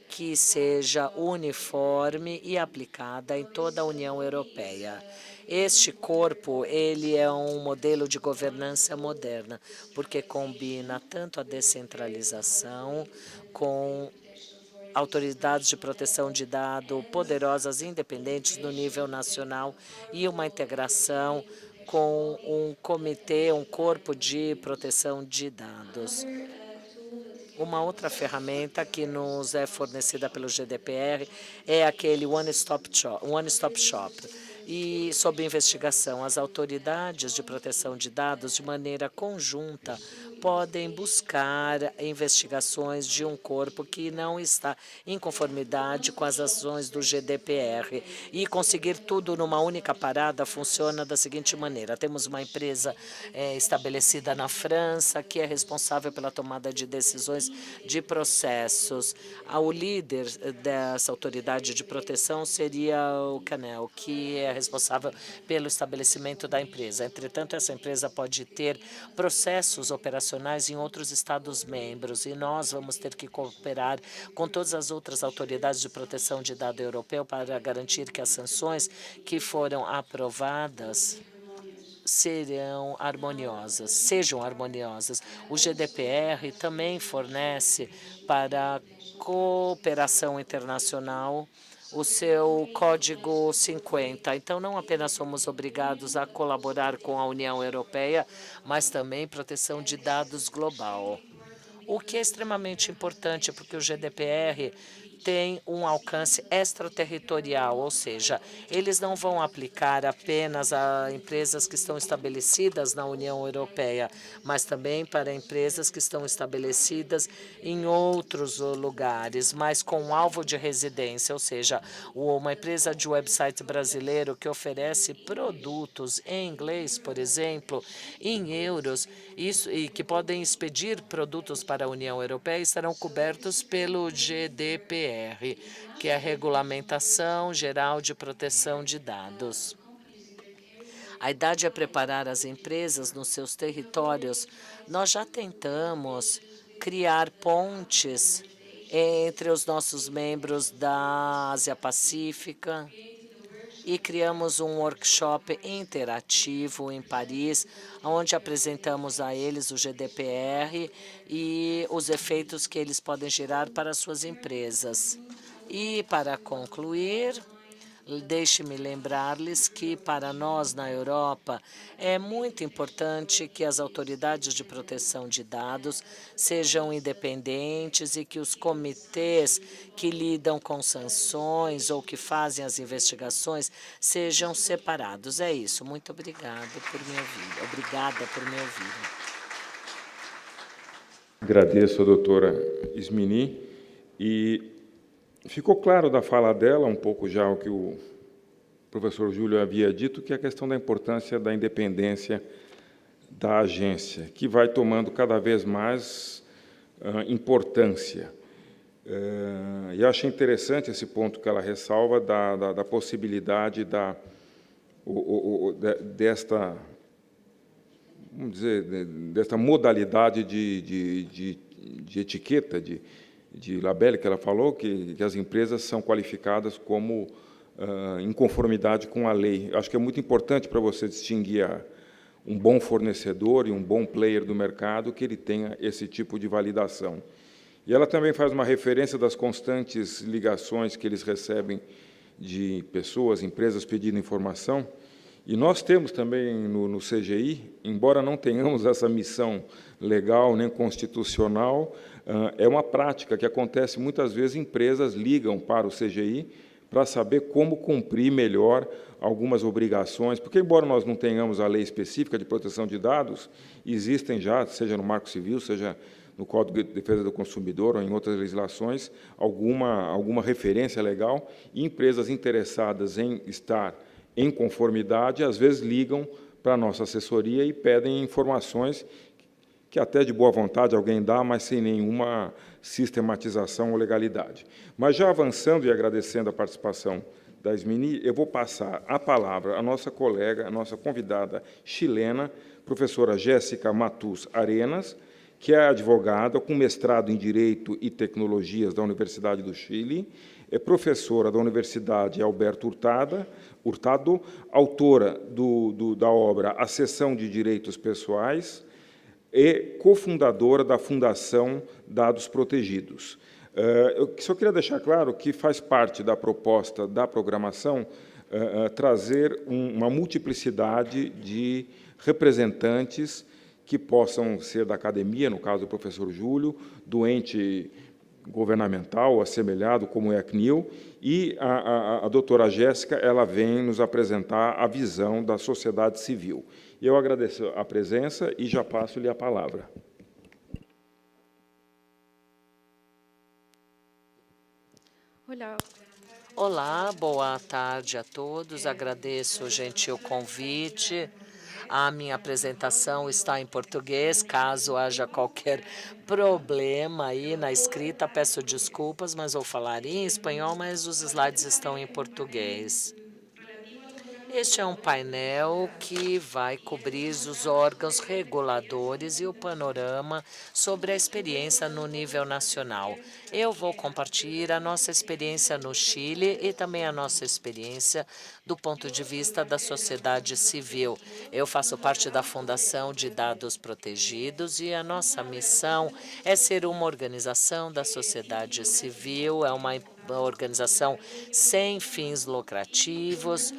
que seja uniforme e aplicada em toda a União Europeia. Este corpo ele é um modelo de governança moderna, porque combina tanto a descentralização com autoridades de proteção de dados poderosas, independentes no nível nacional e uma integração com um comitê, um corpo de proteção de dados. Uma outra ferramenta que nos é fornecida pelo GDPR é aquele One Stop Shop. E, sob investigação, as autoridades de proteção de dados, de maneira conjunta, podem buscar investigações de um corpo que não está em conformidade com as ações do GDPR. E conseguir tudo numa única parada funciona da seguinte maneira. Temos uma empresa estabelecida na França que é responsável pela tomada de decisões de processos. O líder dessa autoridade de proteção seria o CANEL, que é responsável pelo estabelecimento da empresa. Entretanto, essa empresa pode ter processos operacionais internacionais em outros Estados-membros, e nós vamos ter que cooperar com todas as outras autoridades de proteção de dados europeu para garantir que as sanções que foram aprovadas sejam harmoniosas. O GDPR também fornece para a cooperação internacional o seu Código 50. Então, não apenas somos obrigados a colaborar com a União Europeia, mas também proteção de dados global. O que é extremamente importante, porque o GDPR tem um alcance extraterritorial, ou seja, eles não vão aplicar apenas a empresas que estão estabelecidas na União Europeia, mas também para empresas que estão estabelecidas em outros lugares, mas com alvo de residência, ou seja, uma empresa de website brasileiro que oferece produtos em inglês, por exemplo, em euros, e que podem expedir produtos para a União Europeia, estarão cobertos pelo GDPR, que é a Regulamentação Geral de Proteção de Dados. A idade é preparar as empresas nos seus territórios. Nós já tentamos criar pontes entre os nossos membros da Ásia Pacífica e criamos um workshop interativo em Paris, onde apresentamos a eles o GDPR e os efeitos que eles podem gerar para suas empresas. E, para concluir, deixe-me lembrar-lhes que, para nós na Europa, é muito importante que as autoridades de proteção de dados sejam independentes e que os comitês que lidam com sanções ou que fazem as investigações sejam separados. É isso. Muito obrigada por me ouvir. Obrigada por me ouvir. Agradeço a doutora Ismini. E ficou claro da fala dela, um pouco já o que o professor Júlio havia dito, que é a questão da importância da independência da agência, que vai tomando cada vez mais importância. E eu achei interessante esse ponto que ela ressalva da possibilidade desta, vamos dizer, desta modalidade de etiqueta, de label, que ela falou, que as empresas são qualificadas como em conformidade com a lei. Acho que é muito importante para você distinguir um bom fornecedor e um bom player do mercado que ele tenha esse tipo de validação. E ela também faz uma referência das constantes ligações que eles recebem de pessoas, empresas pedindo informação. E nós temos também no CGI, embora não tenhamos essa missão legal nem constitucional, é uma prática que acontece muitas vezes. Empresas ligam para o CGI para saber como cumprir melhor algumas obrigações, porque, embora nós não tenhamos a lei específica de proteção de dados, existem já, seja no Marco Civil, seja no Código de Defesa do Consumidor ou em outras legislações, alguma referência legal, e empresas interessadas em estar em conformidade, às vezes ligam para a nossa assessoria e pedem informações que até de boa vontade alguém dá, mas sem nenhuma sistematização ou legalidade. Mas já avançando e agradecendo a participação da Ismini, eu vou passar a palavra à nossa colega, à nossa convidada chilena, professora Jéssica Matus Arenas, que é advogada com mestrado em Direito e Tecnologias da Universidade do Chile, é professora da Universidade Alberto Hurtado, autora da obra A Seção de Direitos Pessoais e cofundadora da Fundação Dados Protegidos. Eu só queria deixar claro que faz parte da proposta da programação trazer uma multiplicidade de representantes que possam ser da academia, no caso do professor Júlio, do ente governamental assemelhado, como é a CNIL, e a doutora Jéssica, ela vem nos apresentar a visão da sociedade civil. Eu agradeço a presença e já passo-lhe a palavra. Olá, boa tarde a todos. Agradeço o gentil convite. A minha apresentação está em português. Caso haja qualquer problema aí na escrita, peço desculpas, mas vou falar em espanhol, mas os slides estão em português. Este é um painel que vai cobrir os órgãos reguladores e o panorama sobre a experiência no nível nacional. Eu vou compartilhar a nossa experiência no Chile e também a nossa experiência do ponto de vista da sociedade civil. Eu faço parte da Fundação de Dados Protegidos e a nossa missão é ser uma organização da sociedade civil, é uma organização sem fins lucrativos.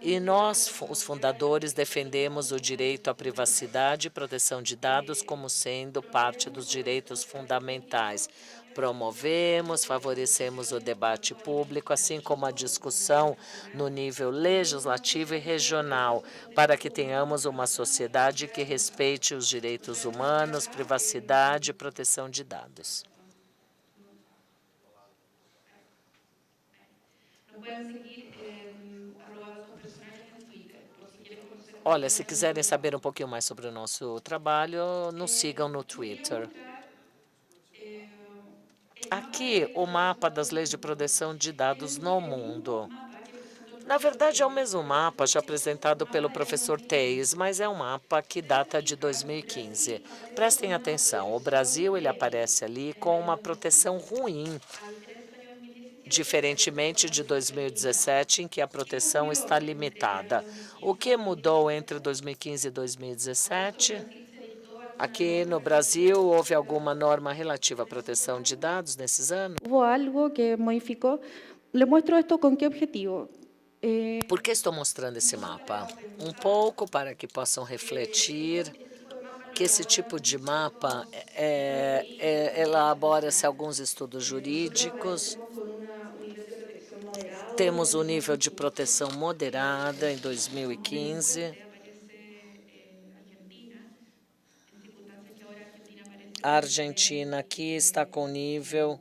E nós, os fundadores, defendemos o direito à privacidade e proteção de dados como sendo parte dos direitos fundamentais. Promovemos, favorecemos o debate público, assim como a discussão no nível legislativo e regional, para que tenhamos uma sociedade que respeite os direitos humanos, privacidade e proteção de dados. Olha, se quiserem saber um pouquinho mais sobre o nosso trabalho, nos sigam no Twitter. Aqui, o mapa das leis de proteção de dados no mundo. Na verdade, é o mesmo mapa já apresentado pelo professor Teis, mas é um mapa que data de 2015. Prestem atenção, o Brasil ele aparece ali com uma proteção ruim, diferentemente de 2017, em que a proteção está limitada. O que mudou entre 2015 e 2017? Aqui no Brasil, houve alguma norma relativa à proteção de dados nesses anos? Hubo algo que modificó. Le muestro esto con qué objetivo. Por que estou mostrando esse mapa? Um pouco para que possam refletir que esse tipo de mapa elabora-se alguns estudos jurídicos. Temos um nível de proteção moderada em 2015. A Argentina aqui está com nível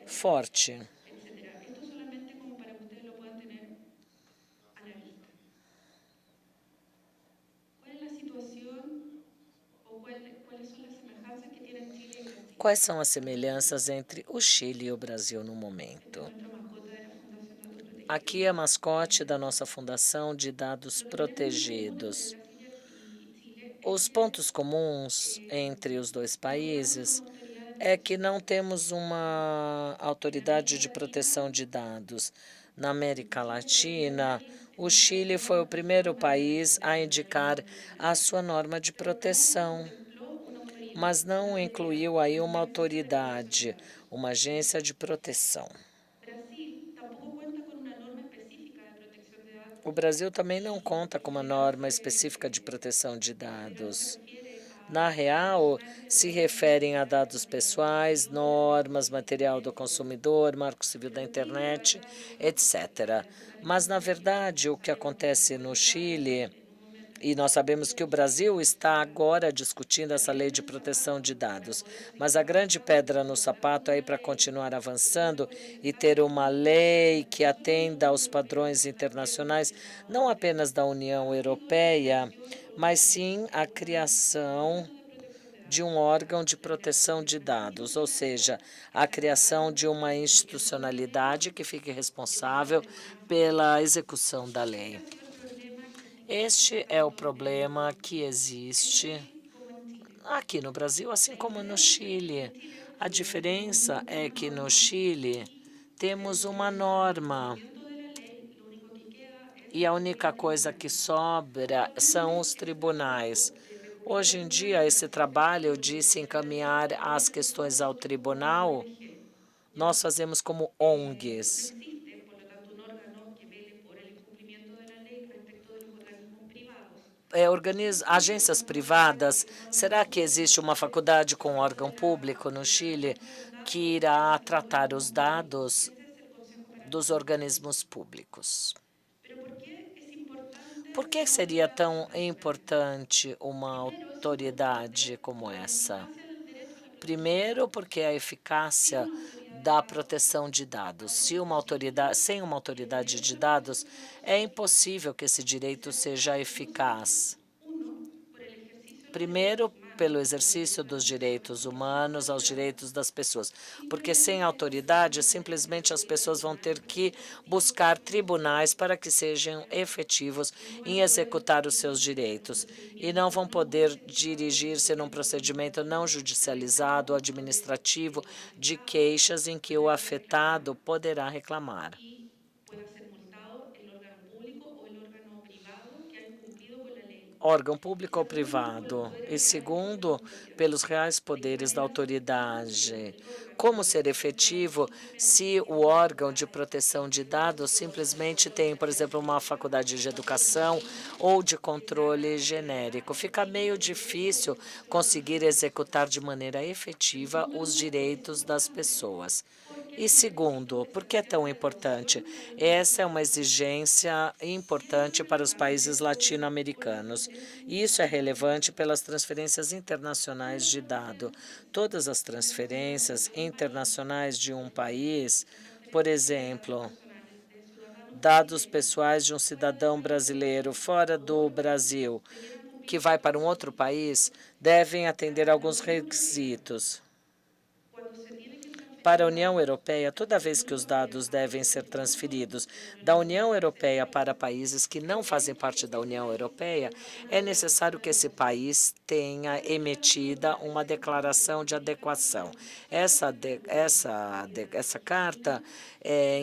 forte. Quais são as semelhanças entre o Chile e o Brasil no momento? Aqui é a mascote da nossa Fundação de Dados Protegidos. Os pontos comuns entre os dois países é que não temos uma autoridade de proteção de dados. Na América Latina, o Chile foi o primeiro país a indicar a sua norma de proteção, mas não incluiu aí uma autoridade, uma agência de proteção. O Brasil também não conta com uma norma específica de proteção de dados. Na real, se referem a dados pessoais, normas, material do consumidor, Marco Civil da Internet, etc. Mas, na verdade, o que acontece no Chile, e nós sabemos que o Brasil está agora discutindo essa lei de proteção de dados, mas a grande pedra no sapato aí para continuar avançando e ter uma lei que atenda aos padrões internacionais, não apenas da União Europeia, mas sim a criação de um órgão de proteção de dados, ou seja, a criação de uma institucionalidade que fique responsável pela execução da lei. Este é o problema que existe aqui no Brasil, assim como no Chile. A diferença é que no Chile temos uma norma e a única coisa que sobra são os tribunais. Hoje em dia, esse trabalho de se encaminhar as questões ao tribunal, nós fazemos como ONGs. Agências privadas, será que existe uma faculdade com órgão público no Chile que irá tratar os dados dos organismos públicos? Por que seria tão importante uma autoridade como essa? Primeiro, porque a eficácia da proteção de dados. Sem uma autoridade de dados, é impossível que esse direito seja eficaz. Primeiro, pelo exercício dos direitos humanos aos direitos das pessoas. Porque sem autoridade, simplesmente as pessoas vão ter que buscar tribunais para que sejam efetivos em executar os seus direitos e não vão poder dirigir-se num procedimento não judicializado ou administrativo de queixas em que o afetado poderá reclamar. Órgão público ou privado, e segundo, pelos reais poderes da autoridade. Como ser efetivo se o órgão de proteção de dados simplesmente tem, por exemplo, uma faculdade de educação ou de controle genérico? Fica meio difícil conseguir executar de maneira efetiva os direitos das pessoas. E segundo, por que é tão importante? Essa é uma exigência importante para os países latino-americanos. E isso é relevante pelas transferências internacionais de dado. Todas as transferências internacionais de um país, por exemplo, dados pessoais de um cidadão brasileiro fora do Brasil, que vai para um outro país, devem atender alguns requisitos. Para a União Europeia, toda vez que os dados devem ser transferidos da União Europeia para países que não fazem parte da União Europeia, é necessário que esse país tenha emitida uma declaração de adequação. Essa carta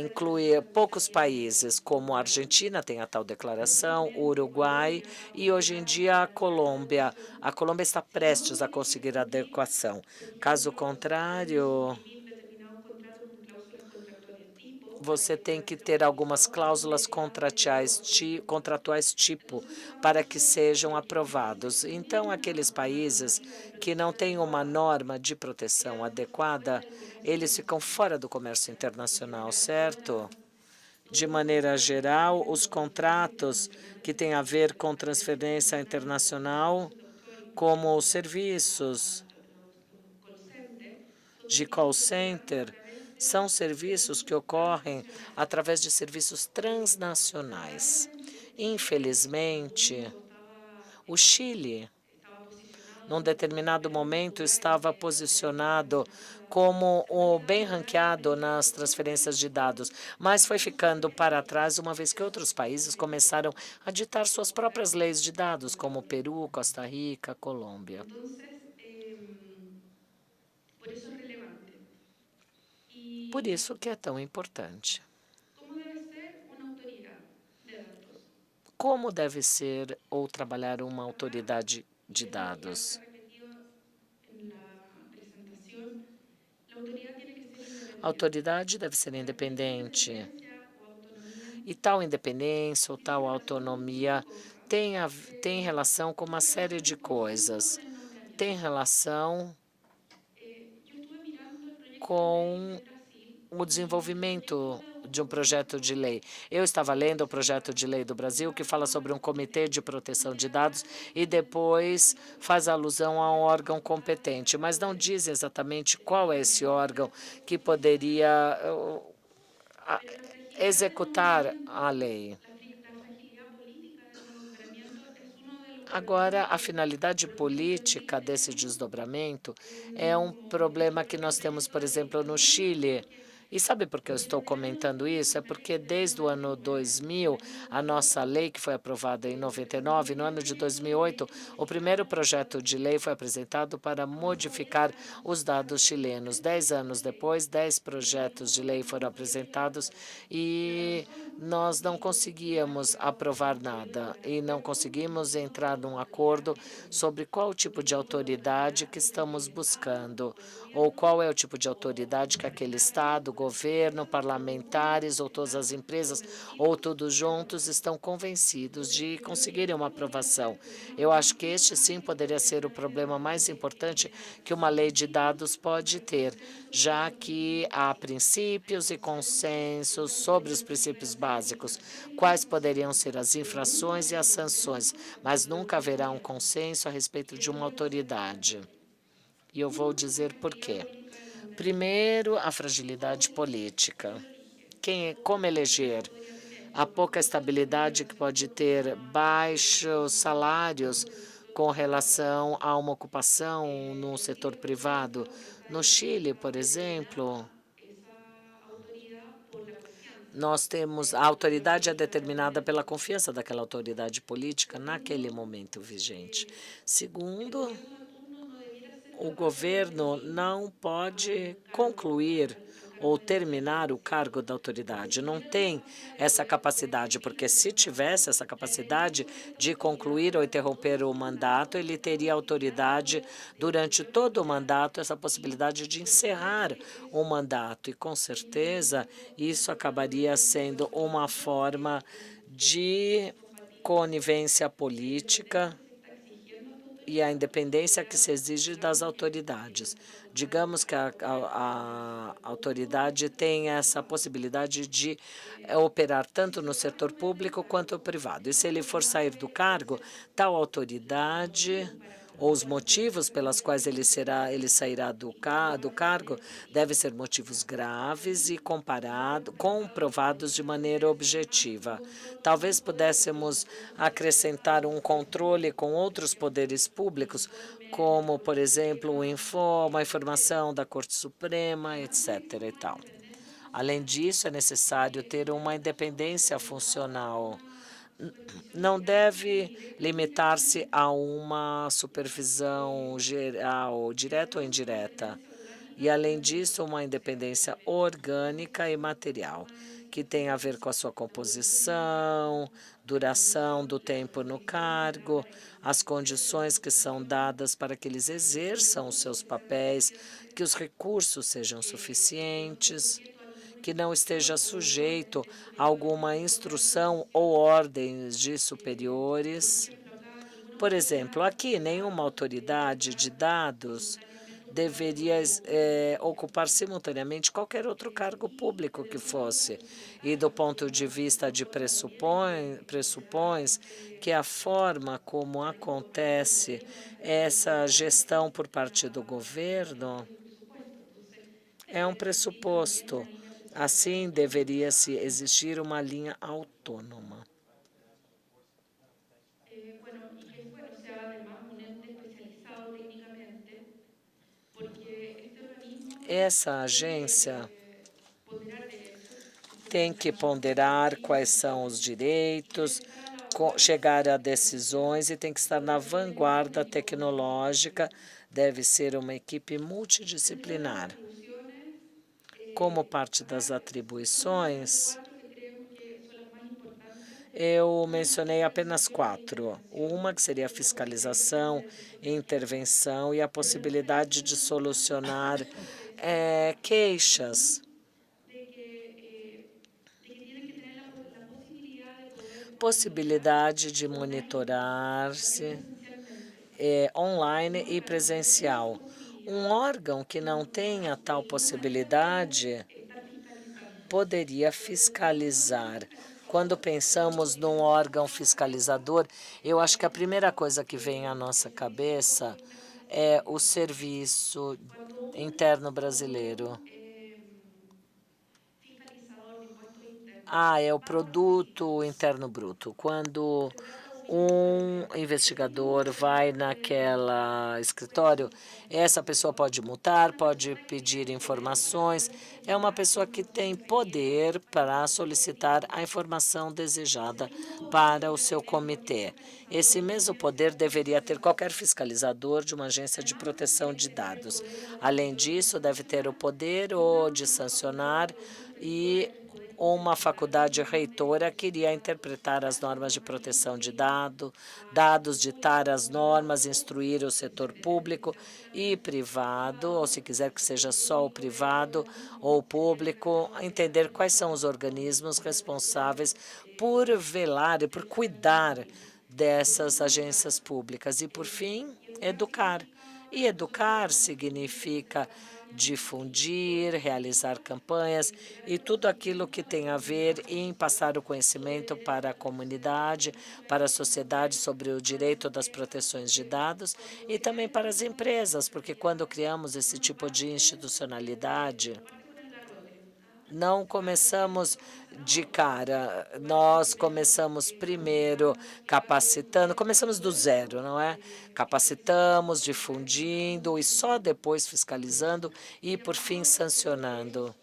inclui poucos países, como a Argentina tem a tal declaração, o Uruguai e, hoje em dia, a Colômbia. A Colômbia está prestes a conseguir a adequação. Caso contrário, você tem que ter algumas cláusulas contratuais tipo para que sejam aprovados. Então, aqueles países que não têm uma norma de proteção adequada, eles ficam fora do comércio internacional, certo? De maneira geral, os contratos que têm a ver com transferência internacional, como os serviços de call center, são serviços que ocorrem através de serviços transnacionais. Infelizmente, o Chile, num determinado momento, estava posicionado como o bem ranqueado nas transferências de dados, mas foi ficando para trás uma vez que outros países começaram a ditar suas próprias leis de dados, como Peru, Costa Rica, Colômbia. Por isso que é tão importante. Como deve ser ou trabalhar uma autoridade de dados? A autoridade deve ser independente. E tal independência ou tal autonomia tem relação com uma série de coisas. Tem relação com o desenvolvimento de um projeto de lei. Eu estava lendo o projeto de lei do Brasil, que fala sobre um comitê de proteção de dados e depois faz alusão a um órgão competente, mas não diz exatamente qual é esse órgão que poderia executar a lei. Agora, a finalidade política desse desdobramento é um problema que nós temos, por exemplo, no Chile. E sabe por que eu estou comentando isso? É porque desde o ano 2000, a nossa lei, que foi aprovada em 99, no ano de 2008, o primeiro projeto de lei foi apresentado para modificar os dados chilenos. 10 anos depois, 10 projetos de lei foram apresentados e nós não conseguíamos aprovar nada e não conseguimos entrar num acordo sobre qual tipo de autoridade que estamos buscando ou qual é o tipo de autoridade que aquele Estado, governo, parlamentares ou todas as empresas ou todos juntos estão convencidos de conseguirem uma aprovação. Eu acho que este sim poderia ser o problema mais importante que uma lei de dados pode ter, já que há princípios e consensos sobre os princípios básicos, quais poderiam ser as infrações e as sanções, mas nunca haverá um consenso a respeito de uma autoridade. E eu vou dizer por quê. Primeiro, a fragilidade política. Como eleger? A pouca estabilidade que pode ter, baixos salários com relação a uma ocupação no setor privado. No Chile, por exemplo, nós temos a autoridade é determinada pela confiança daquela autoridade política naquele momento vigente. Segundo, o governo não pode concluir ou terminar o cargo da autoridade. Não tem essa capacidade, porque se tivesse essa capacidade de concluir ou interromper o mandato, ele teria autoridade durante todo o mandato, essa possibilidade de encerrar o mandato. E, com certeza, isso acabaria sendo uma forma de conivência política e a independência que se exige das autoridades. Digamos que a autoridade tem essa possibilidade de operar tanto no setor público quanto no privado. E se ele for sair do cargo, tal autoridade ou os motivos pelos quais ele sairá do cargo devem ser motivos graves e comprovados de maneira objetiva. Talvez pudéssemos acrescentar um controle com outros poderes públicos, como, por exemplo, uma informação da Corte Suprema, etc. e tal. Além disso, é necessário ter uma independência funcional. Não deve limitar-se a uma supervisão geral, direta ou indireta. E, além disso, uma independência orgânica e material, que tem a ver com a sua composição, duração do tempo no cargo, as condições que são dadas para que eles exerçam os seus papéis, que os recursos sejam suficientes, que não esteja sujeito a alguma instrução ou ordens de superiores. Por exemplo, aqui nenhuma autoridade de dados deveria ocupar simultaneamente qualquer outro cargo público que fosse. E do ponto de vista de pressupõe que a forma como acontece essa gestão por parte do governo é um pressuposto. Assim, deveria-se existir uma linha autônoma. Essa agência tem que ponderar quais são os direitos, chegar a decisões e tem que estar na vanguarda tecnológica, deve ser uma equipe multidisciplinar. Como parte das atribuições, eu mencionei apenas 4. Uma que seria a fiscalização, intervenção e a possibilidade de solucionar queixas. Possibilidade de monitorar-se online e presencial. Um órgão que não tenha tal possibilidade poderia fiscalizar. Quando pensamos num órgão fiscalizador, eu acho que a primeira coisa que vem à nossa cabeça é o Serviço Interno Brasileiro. É o Produto Interno Bruto. Quando um investigador vai naquela escritório, essa pessoa pode multar, pode pedir informações. É uma pessoa que tem poder para solicitar a informação desejada para o seu comitê. Esse mesmo poder deveria ter qualquer fiscalizador de uma agência de proteção de dados. Além disso, deve ter o poder de sancionar e uma faculdade reitora queria interpretar as normas de proteção de dados, ditar as normas, instruir o setor público e privado, ou se quiser que seja só o privado ou o público, entender quais são os organismos responsáveis por velar e por cuidar dessas agências públicas. E, por fim, educar. E educar significa difundir, realizar campanhas e tudo aquilo que tem a ver em passar o conhecimento para a comunidade, para a sociedade sobre o direito das proteções de dados e também para as empresas, porque quando criamos esse tipo de institucionalidade, não começamos de cara. Nós começamos primeiro capacitando, começamos do zero, não é? Capacitamos, difundindo e só depois fiscalizando e, por fim, sancionando.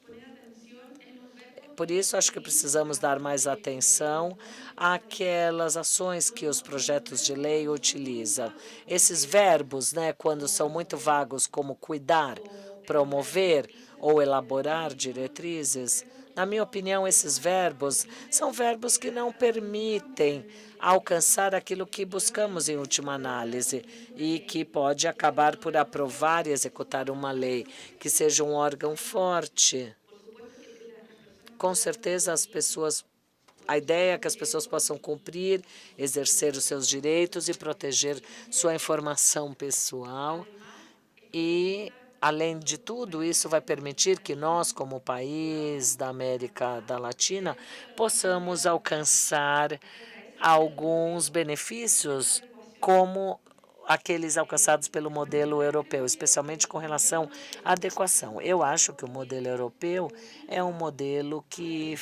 Por isso, acho que precisamos dar mais atenção àquelas ações que os projetos de lei utilizam. Esses verbos, né, quando são muito vagos, como cuidar, promover ou elaborar diretrizes, na minha opinião, esses verbos são verbos que não permitem alcançar aquilo que buscamos em última análise e que pode acabar por aprovar e executar uma lei que seja um órgão forte. Com certeza, a ideia é que as pessoas possam cumprir, exercer os seus direitos e proteger sua informação pessoal. E, além de tudo, isso vai permitir que nós, como país da América Latina, possamos alcançar alguns benefícios como aqueles alcançados pelo modelo europeu, especialmente com relação à adequação. Eu acho que o modelo europeu é um modelo que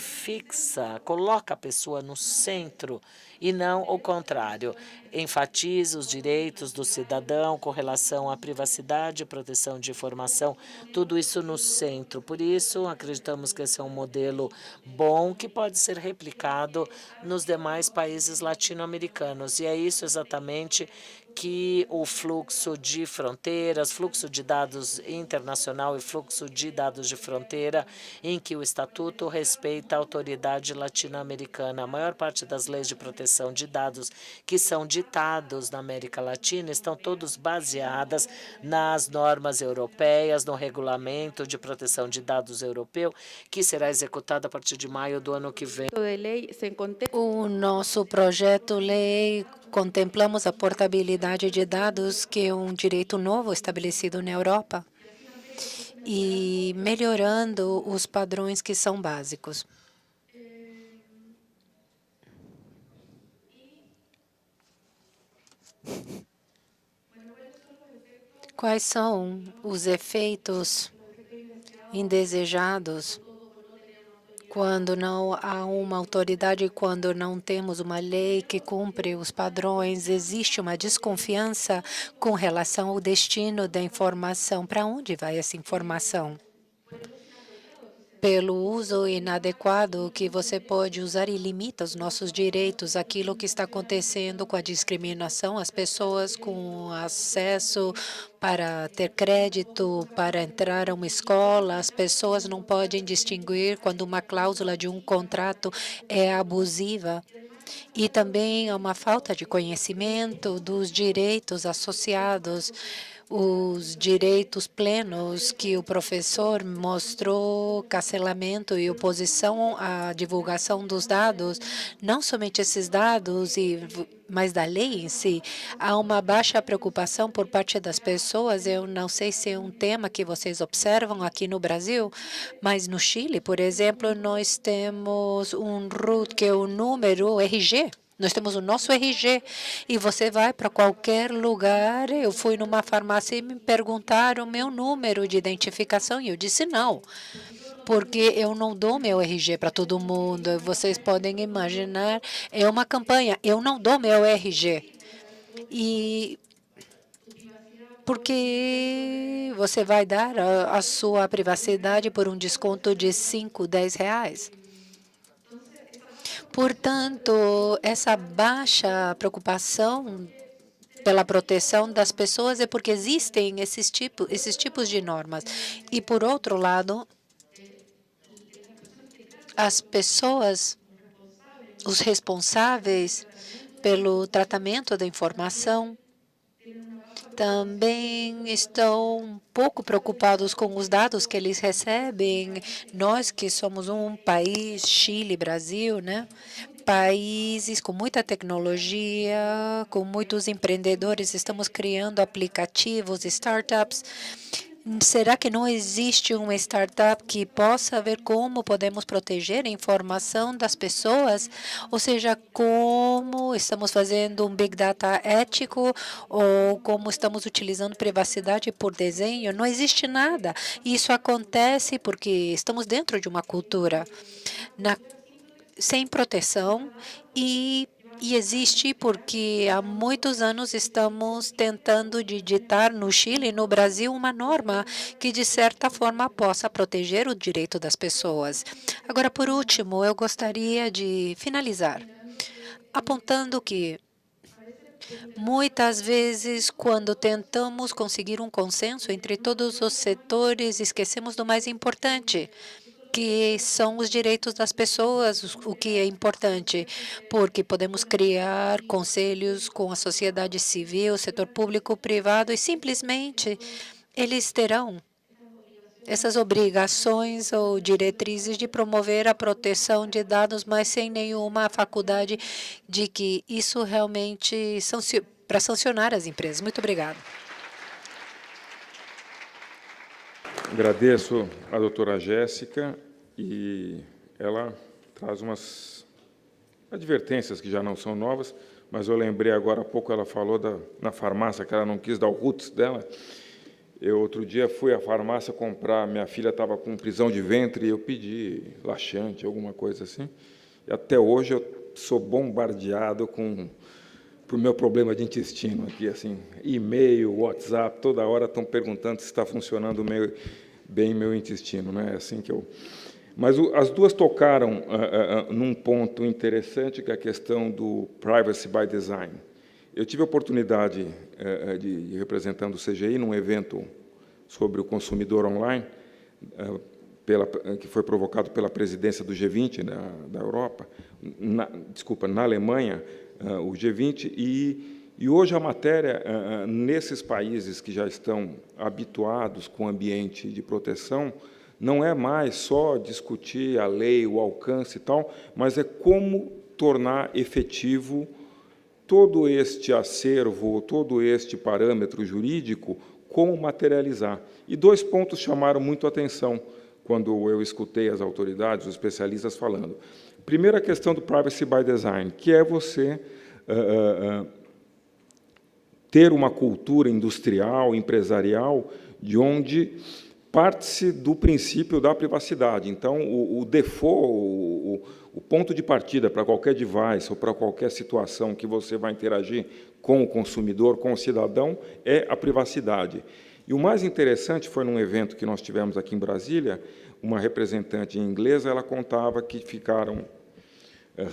coloca a pessoa no centro e não o contrário. Enfatiza os direitos do cidadão com relação à privacidade e proteção de informação, tudo isso no centro. Por isso, acreditamos que esse é um modelo bom que pode ser replicado nos demais países latino-americanos. E é isso exatamente que o fluxo de fronteiras, fluxo de dados internacional e fluxo de dados de fronteira, em que o Estatuto respeita a autoridade latino-americana. A maior parte das leis de proteção de dados que são ditados na América Latina estão todos baseadas nas normas europeias, no regulamento de proteção de dados europeu, que será executado a partir de maio do ano que vem. O nosso projeto-lei contemplamos a portabilidade de dados, que é um direito novo estabelecido na Europa, e melhorando os padrões que são básicos. Quais são os efeitos indesejados quando não há uma autoridade, quando não temos uma lei que cumpre os padrões? Existe uma desconfiança com relação ao destino da informação. Para onde vai essa informação? Pelo uso inadequado que você pode usar e limita os nossos direitos, aquilo que está acontecendo com a discriminação, as pessoas com acesso para ter crédito, para entrar a uma escola, as pessoas não podem distinguir quando uma cláusula de um contrato é abusiva. E também há uma falta de conhecimento dos direitos associados, os direitos plenos que o professor mostrou, cancelamento e oposição à divulgação dos dados, não somente esses dados, mas da lei em si. Há uma baixa preocupação por parte das pessoas. Eu não sei se é um tema que vocês observam aqui no Brasil, mas no Chile, por exemplo, nós temos um RUT, que é o número RG. Nós temos o nosso RG e você vai para qualquer lugar. Eu fui numa farmácia e me perguntaram o meu número de identificação e eu disse não, porque eu não dou meu RG para todo mundo. Vocês podem imaginar, é uma campanha, eu não dou meu RG. E porque você vai dar a sua privacidade por um desconto de 5, 10 reais. Portanto, essa baixa preocupação pela proteção das pessoas é porque existem esses tipos de normas. E, por outro lado, as pessoas, os responsáveis pelo tratamento da informação, também estão um pouco preocupados com os dados que eles recebem. Nós que somos um país, Chile, Brasil, né? Países com muita tecnologia, com muitos empreendedores, estamos criando aplicativos, startups. Será que não existe uma startup que possa ver como podemos proteger a informação das pessoas? Ou seja, como estamos fazendo um Big Data ético ou como estamos utilizando privacidade por desenho? Não existe nada. Isso acontece porque estamos dentro de uma cultura sem proteção e existe porque há muitos anos estamos tentando de ditar no Chile e no Brasil uma norma que, de certa forma, possa proteger o direito das pessoas. Agora, por último, eu gostaria de finalizar apontando que muitas vezes, quando tentamos conseguir um consenso entre todos os setores, esquecemos do mais importante, que são os direitos das pessoas, o que é importante, porque podemos criar conselhos com a sociedade civil, setor público, privado, e simplesmente eles terão essas obrigações ou diretrizes de promover a proteção de dados, mas sem nenhuma faculdade de que isso realmente para sancionar as empresas. Muito obrigada. Agradeço a doutora Jéssica, e ela traz umas advertências que já não são novas, mas eu lembrei agora há pouco, ela falou na farmácia que ela não quis dar o roots dela. Eu, outro dia, fui à farmácia comprar, minha filha estava com prisão de ventre, e eu pedi laxante, alguma coisa assim, e até hoje eu sou bombardeado para o meu problema de intestino aqui, assim, e-mail, WhatsApp, toda hora estão perguntando se está funcionando bem meu intestino, né? Assim que eu... Mas as duas tocaram num ponto interessante, que é a questão do privacy by design. Eu tive a oportunidade de representando o CGI num evento sobre o consumidor online, que foi provocado pela presidência do G20 da Europa, na Alemanha, o G20, e hoje a matéria, nesses países que já estão habituados com o ambiente de proteção, não é mais só discutir a lei, o alcance e tal, mas é como tornar efetivo todo este acervo, todo este parâmetro jurídico, como materializar. E dois pontos chamaram muito a atenção quando eu escutei as autoridades, os especialistas falando. Primeiro, a questão do privacy by design, que é você ter uma cultura industrial, empresarial, de onde parte-se do princípio da privacidade. Então, o default, o ponto de partida para qualquer device ou para qualquer situação que você vai interagir com o consumidor, com o cidadão, é a privacidade. E o mais interessante foi num evento que nós tivemos aqui em Brasília, uma representante inglesa, ela contava que ficaram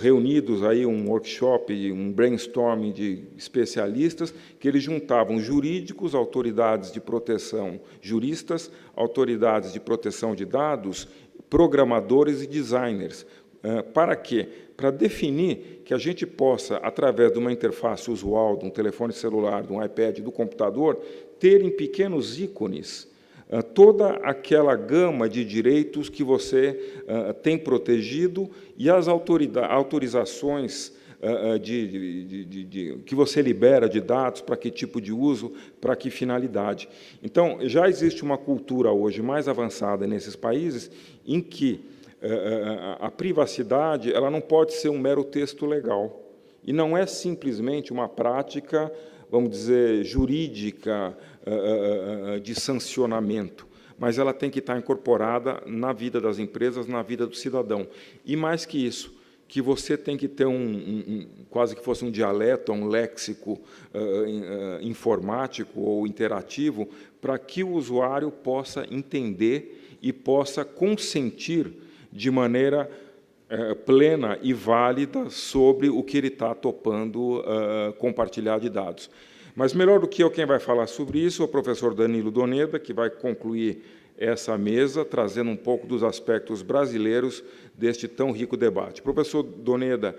reunidos aí um workshop, um brainstorming de especialistas, que eles juntavam jurídicos, autoridades de proteção, juristas, autoridades de proteção de dados, programadores e designers. Para quê? Para definir que a gente possa, através de uma interface usual, de um telefone celular, de um iPad, do computador, ter em pequenos ícones toda aquela gama de direitos que você tem protegido e as autorizações que você libera de dados, para que tipo de uso, para que finalidade. Então, já existe uma cultura hoje mais avançada nesses países em que a privacidade ela não pode ser um mero texto legal. E não é simplesmente uma prática, vamos dizer, jurídica de sancionamento, mas ela tem que estar incorporada na vida das empresas, na vida do cidadão. E mais que isso, que você tem que ter quase que fosse um dialeto, um léxico informático ou interativo, para que o usuário possa entender e possa consentir de maneira plena e válida sobre o que ele está topando compartilhar de dados. Mas, melhor do que eu, quem vai falar sobre isso é o professor Danilo Doneda, que vai concluir essa mesa, trazendo um pouco dos aspectos brasileiros deste tão rico debate. O professor Doneda,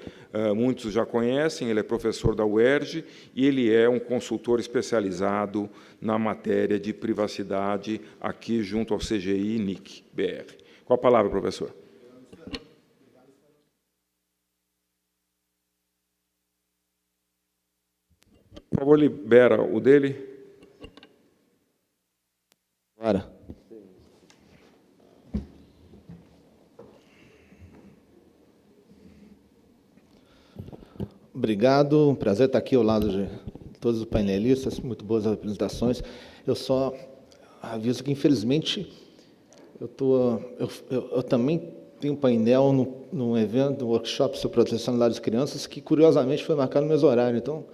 muitos já conhecem, ele é professor da UERJ e ele é um consultor especializado na matéria de privacidade aqui junto ao CGI e NIC-BR. Com a palavra, professor. Por favor, libera o dele. Agora. Obrigado, um prazer estar aqui ao lado de todos os painelistas, muito boas apresentações. Eu só aviso que, infelizmente, eu também tenho um painel num evento, um workshop sobre proteção de dados das crianças, que, curiosamente, foi marcado no mesmo horário. Então,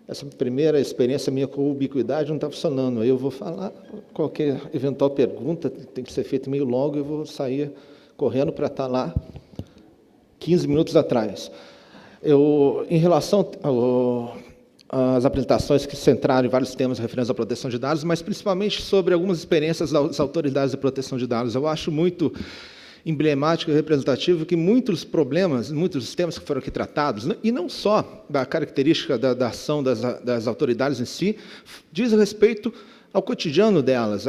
essa primeira experiência minha com ubiquidade não está funcionando. Aí eu vou falar, qualquer eventual pergunta tem que ser feita meio logo, e eu vou sair correndo para estar lá 15 minutos atrás. Em relação às apresentações que centraram em vários temas referentes à proteção de dados, mas principalmente sobre algumas experiências das autoridades de proteção de dados, eu acho muito emblemático e representativo que muitos problemas, muitos dos temas que foram aqui tratados, e não só da característica da ação das autoridades em si, diz respeito ao cotidiano delas,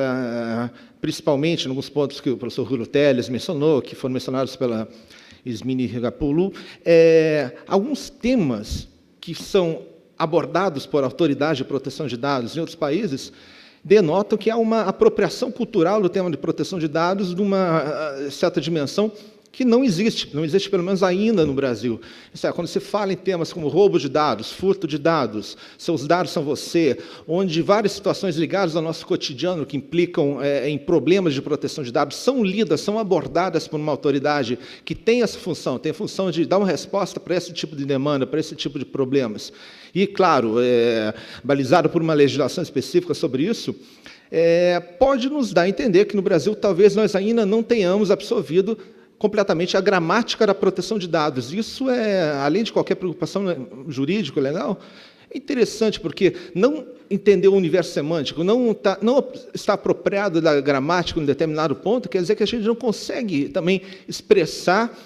principalmente em alguns pontos que o professor Rulo Teles mencionou, que foram mencionados pela Ismini Rigapoulou, alguns temas que são abordados por autoridades de proteção de dados em outros países denotam que há uma apropriação cultural do tema de proteção de dados de uma certa dimensão que não existe pelo menos ainda no Brasil. Isso é, quando se fala em temas como roubo de dados, furto de dados, seus dados são você, onde várias situações ligadas ao nosso cotidiano que implicam em problemas de proteção de dados são lidas, são abordadas por uma autoridade que tem essa função, tem a função de dar uma resposta para esse tipo de demanda, para esse tipo de problemas. E, claro, balizado por uma legislação específica sobre isso, pode nos dar a entender que no Brasil talvez nós ainda não tenhamos absorvido completamente a gramática da proteção de dados. Isso além de qualquer preocupação jurídica, legal, é interessante, porque não entender o universo semântico, não está apropriado da gramática em um determinado ponto, quer dizer que a gente não consegue também expressar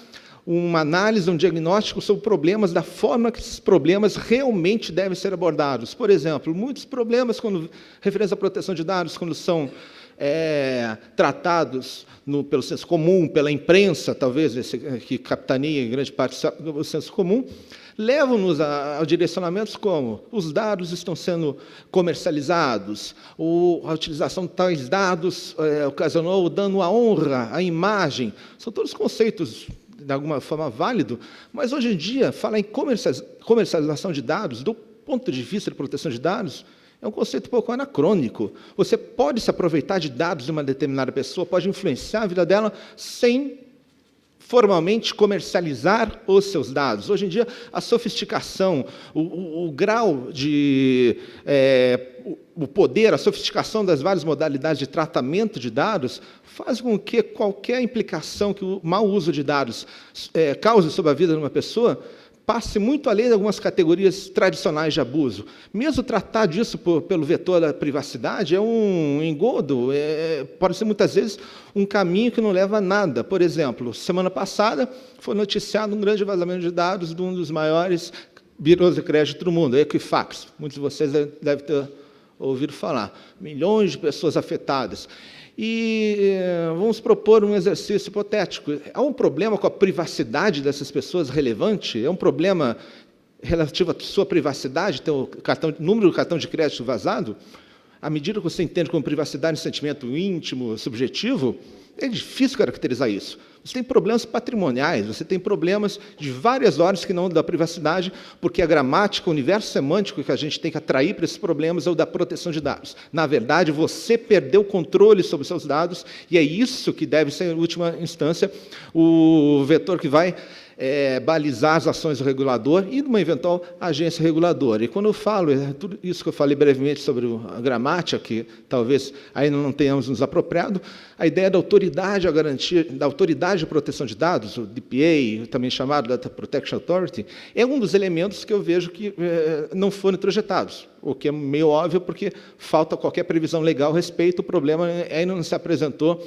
uma análise, um diagnóstico sobre problemas, da forma que esses problemas realmente devem ser abordados. Por exemplo, muitos problemas, quando referentes à proteção de dados, quando são tratados pelo senso comum, pela imprensa, talvez, que capitaneia em grande parte o senso comum, levam-nos a direcionamentos como os dados estão sendo comercializados, a utilização de tais dados ocasionou dano à honra, à imagem. São todos conceitos, de alguma forma, válidos, mas, hoje em dia, falar em comercialização de dados, do ponto de vista de proteção de dados, é um conceito um pouco anacrônico. Você pode se aproveitar de dados de uma determinada pessoa, pode influenciar a vida dela sem formalmente comercializar os seus dados. Hoje em dia, a sofisticação, o grau de... o poder, a sofisticação das várias modalidades de tratamento de dados faz com que qualquer implicação que o mau uso de dados cause sobre a vida de uma pessoa passe muito além de algumas categorias tradicionais de abuso. Mesmo tratar disso pelo vetor da privacidade é um engodo, pode ser muitas vezes um caminho que não leva a nada. Por exemplo, semana passada foi noticiado um grande vazamento de dados de um dos maiores birôs de crédito do mundo, a Equifax. Muitos de vocês devem ter ouvido falar. Milhões de pessoas afetadas. E vamos propor um exercício hipotético. Há um problema com a privacidade dessas pessoas relevante? É um problema relativo à sua privacidade, ter o número do cartão de crédito vazado? À medida que você entende como privacidade um sentimento íntimo, subjetivo, é difícil caracterizar isso. Você tem problemas patrimoniais, você tem problemas de várias ordens que não da privacidade, porque a gramática, o universo semântico que a gente tem que atrair para esses problemas é o da proteção de dados. Na verdade, você perdeu o controle sobre os seus dados, e é isso que deve ser, em última instância, o vetor que vai balizar as ações do regulador e de uma eventual agência reguladora. E quando eu falo, tudo isso que eu falei brevemente sobre a gramática, que talvez ainda não tenhamos nos apropriado, a ideia da autoridade, a garantia da autoridade de proteção de dados, o DPA, também chamado Data Protection Authority, é um dos elementos que eu vejo que não foram introjetados, o que é meio óbvio, porque falta qualquer previsão legal a respeito, o problema ainda não se apresentou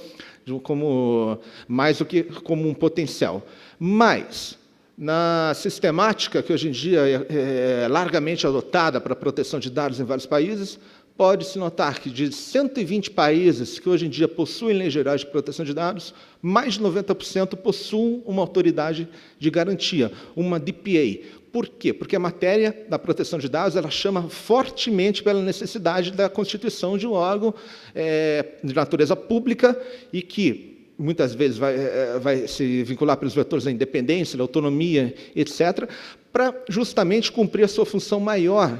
como mais do que como um potencial. Mas, na sistemática que hoje em dia é largamente adotada para a proteção de dados em vários países, pode-se notar que de 120 países que hoje em dia possuem leis gerais de proteção de dados, mais de 90% possuem uma autoridade de garantia, uma DPA. Por quê? Porque a matéria da proteção de dados ela chama fortemente pela necessidade da constituição de um órgão de natureza pública e que muitas vezes vai se vincular pelos vetores da independência, da autonomia, etc., para justamente cumprir a sua função maior,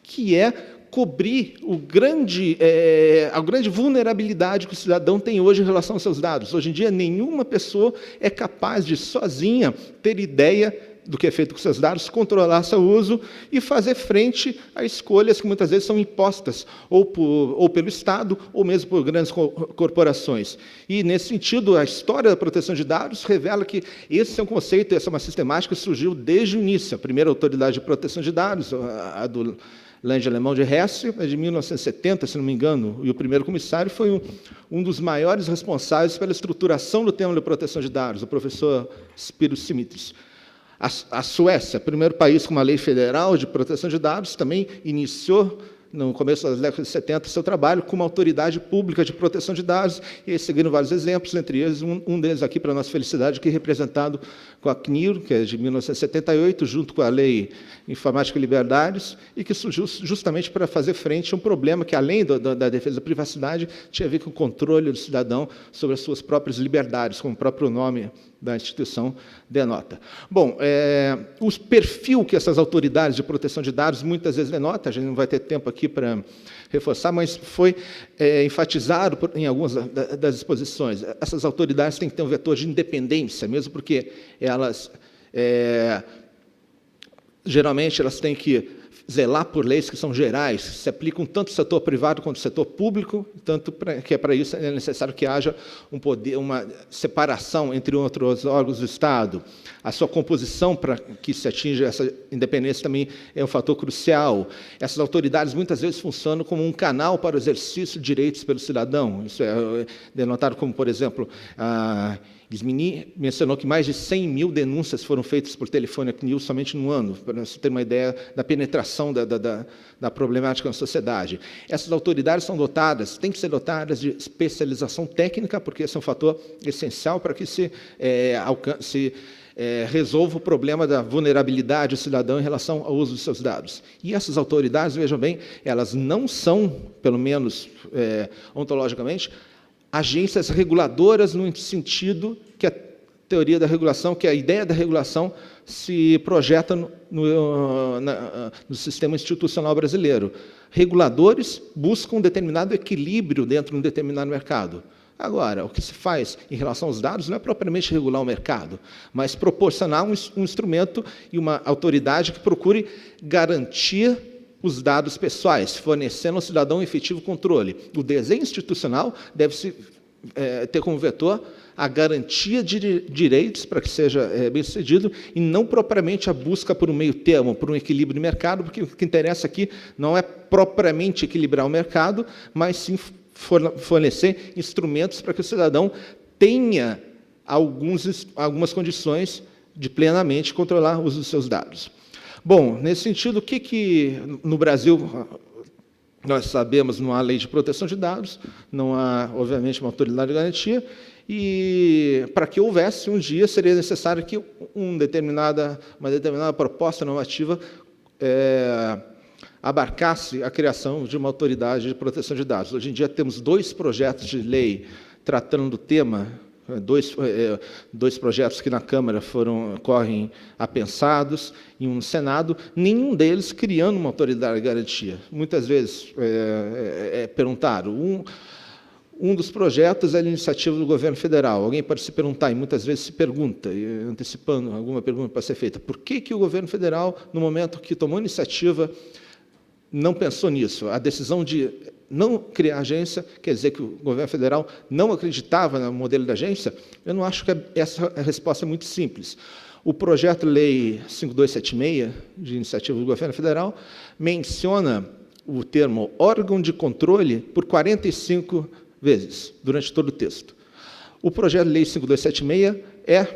que é cobrir a grande vulnerabilidade que o cidadão tem hoje em relação aos seus dados. Hoje em dia, nenhuma pessoa é capaz de, sozinha, ter ideia do que é feito com seus dados, controlar seu uso e fazer frente a escolhas que muitas vezes são impostas ou pelo Estado ou mesmo por grandes corporações. E, nesse sentido, a história da proteção de dados revela que esse é um conceito, essa é uma sistemática que surgiu desde o início. A primeira autoridade de proteção de dados, a do Lange Alemão de Hesse, é de 1970, se não me engano, e o primeiro comissário foi um dos maiores responsáveis pela estruturação do tema de proteção de dados, o professor Spiro Simitis. A Suécia, primeiro país com uma lei federal de proteção de dados, também iniciou, no começo das décadas de 70, seu trabalho com uma autoridade pública de proteção de dados, e aí seguiram vários exemplos, entre eles, um deles aqui, para a nossa felicidade, que é representado com a CNIL, que é de 1978, junto com a Lei Informática e Liberdades, e que surgiu justamente para fazer frente a um problema que, além da defesa da privacidade, tinha a ver com o controle do cidadão sobre as suas próprias liberdades, como o próprio nome da instituição denota. Bom, o perfil que essas autoridades de proteção de dados muitas vezes denotam, a gente não vai ter tempo aqui para reforçar, mas foi enfatizado em algumas das exposições. Essas autoridades têm que ter um vetor de independência, mesmo porque elas, geralmente, elas têm que zelar por leis que são gerais, que se aplicam tanto no setor privado quanto no setor público, tanto que para isso é necessário que haja uma separação entre outros órgãos do Estado. A sua composição para que se atinja essa independência também é um fator crucial. Essas autoridades muitas vezes funcionam como um canal para o exercício de direitos pelo cidadão. Isso é denotado como, por exemplo, Gismini mencionou que mais de 100 mil denúncias foram feitas por telefone à CNIL somente no ano, para você ter uma ideia da penetração da problemática na sociedade. Essas autoridades são dotadas, têm que ser dotadas de especialização técnica, porque esse é um fator essencial para que se resolva o problema da vulnerabilidade do cidadão em relação ao uso dos seus dados. E essas autoridades, vejam bem, elas não são, pelo menos ontologicamente, agências reguladoras no sentido que a teoria da regulação, que a ideia da regulação se projeta no sistema institucional brasileiro. Reguladores buscam um determinado equilíbrio dentro de um determinado mercado. Agora, o que se faz em relação aos dados não é propriamente regular o mercado, mas proporcionar um instrumento e uma autoridade que procure garantir os dados pessoais, fornecendo ao cidadão um efetivo controle. O desenho institucional deve ter como vetor a garantia de direitos para que seja bem-sucedido e não propriamente a busca por um meio termo, por um equilíbrio de mercado, porque o que interessa aqui não é propriamente equilibrar o mercado, mas sim fornecer instrumentos para que o cidadão tenha algumas condições de plenamente controlar o uso dos seus dados. Bom, nesse sentido, o que no Brasil nós sabemos, não há lei de proteção de dados, não há, obviamente, uma autoridade de garantia, e para que houvesse um dia, seria necessário que uma determinada proposta normativa abarcasse a criação de uma autoridade de proteção de dados. Hoje em dia temos 2 projetos de lei tratando do tema, dois projetos que na Câmara correm apensados, e um no Senado, nenhum deles criando uma autoridade de garantia. Muitas vezes perguntaram, um dos projetos é a iniciativa do governo federal. Alguém pode se perguntar, e muitas vezes se pergunta, antecipando alguma pergunta para ser feita, por que o governo federal, no momento que tomou a iniciativa, não pensou nisso? A decisão de não criar agência, quer dizer que o governo federal não acreditava no modelo da agência? Eu não acho que essa resposta é muito simples. O projeto de lei 5276, de iniciativa do governo federal, menciona o termo órgão de controle por 45 vezes, durante todo o texto. O projeto de lei 5276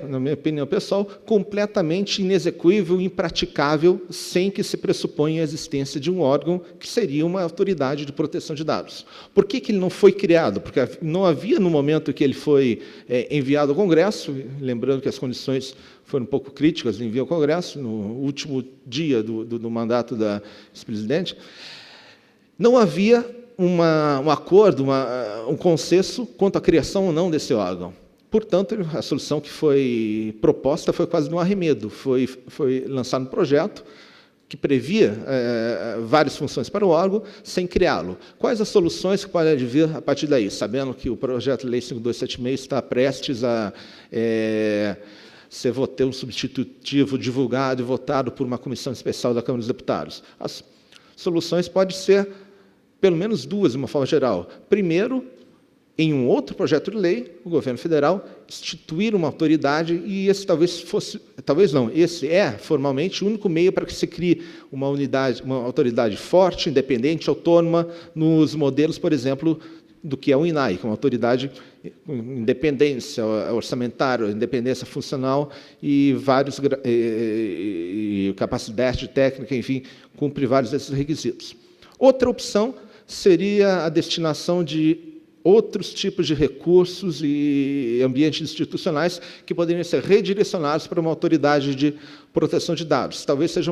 na minha opinião pessoal, completamente inexequível e impraticável, sem que se pressuponha a existência de um órgão que seria uma autoridade de proteção de dados. Por que ele não foi criado? Porque não havia, no momento que ele foi enviado ao Congresso, lembrando que as condições foram um pouco críticas de envio ao Congresso, no último dia do mandato da vice-presidente, não havia um acordo, um consenso quanto à criação ou não desse órgão. Portanto, a solução que foi proposta foi quase de um arremedo. Foi lançado um projeto que previa várias funções para o órgão, sem criá-lo. Quais as soluções que podem advir a partir daí? Sabendo que o projeto de lei 5276 está prestes a ser um substitutivo divulgado e votado por uma comissão especial da Câmara dos Deputados. As soluções podem ser, pelo menos duas, de uma forma geral. Primeiro, em um outro projeto de lei, o governo federal instituir uma autoridade, e esse esse é, formalmente, o único meio para que se crie uma autoridade forte, independente, autônoma, nos modelos, por exemplo, do que é o INAI, que é uma autoridade com independência orçamentária, independência funcional e capacidade técnica, enfim, cumpre vários desses requisitos. Outra opção seria a destinação de outros tipos de recursos e ambientes institucionais que poderiam ser redirecionados para uma autoridade de proteção de dados. Talvez seja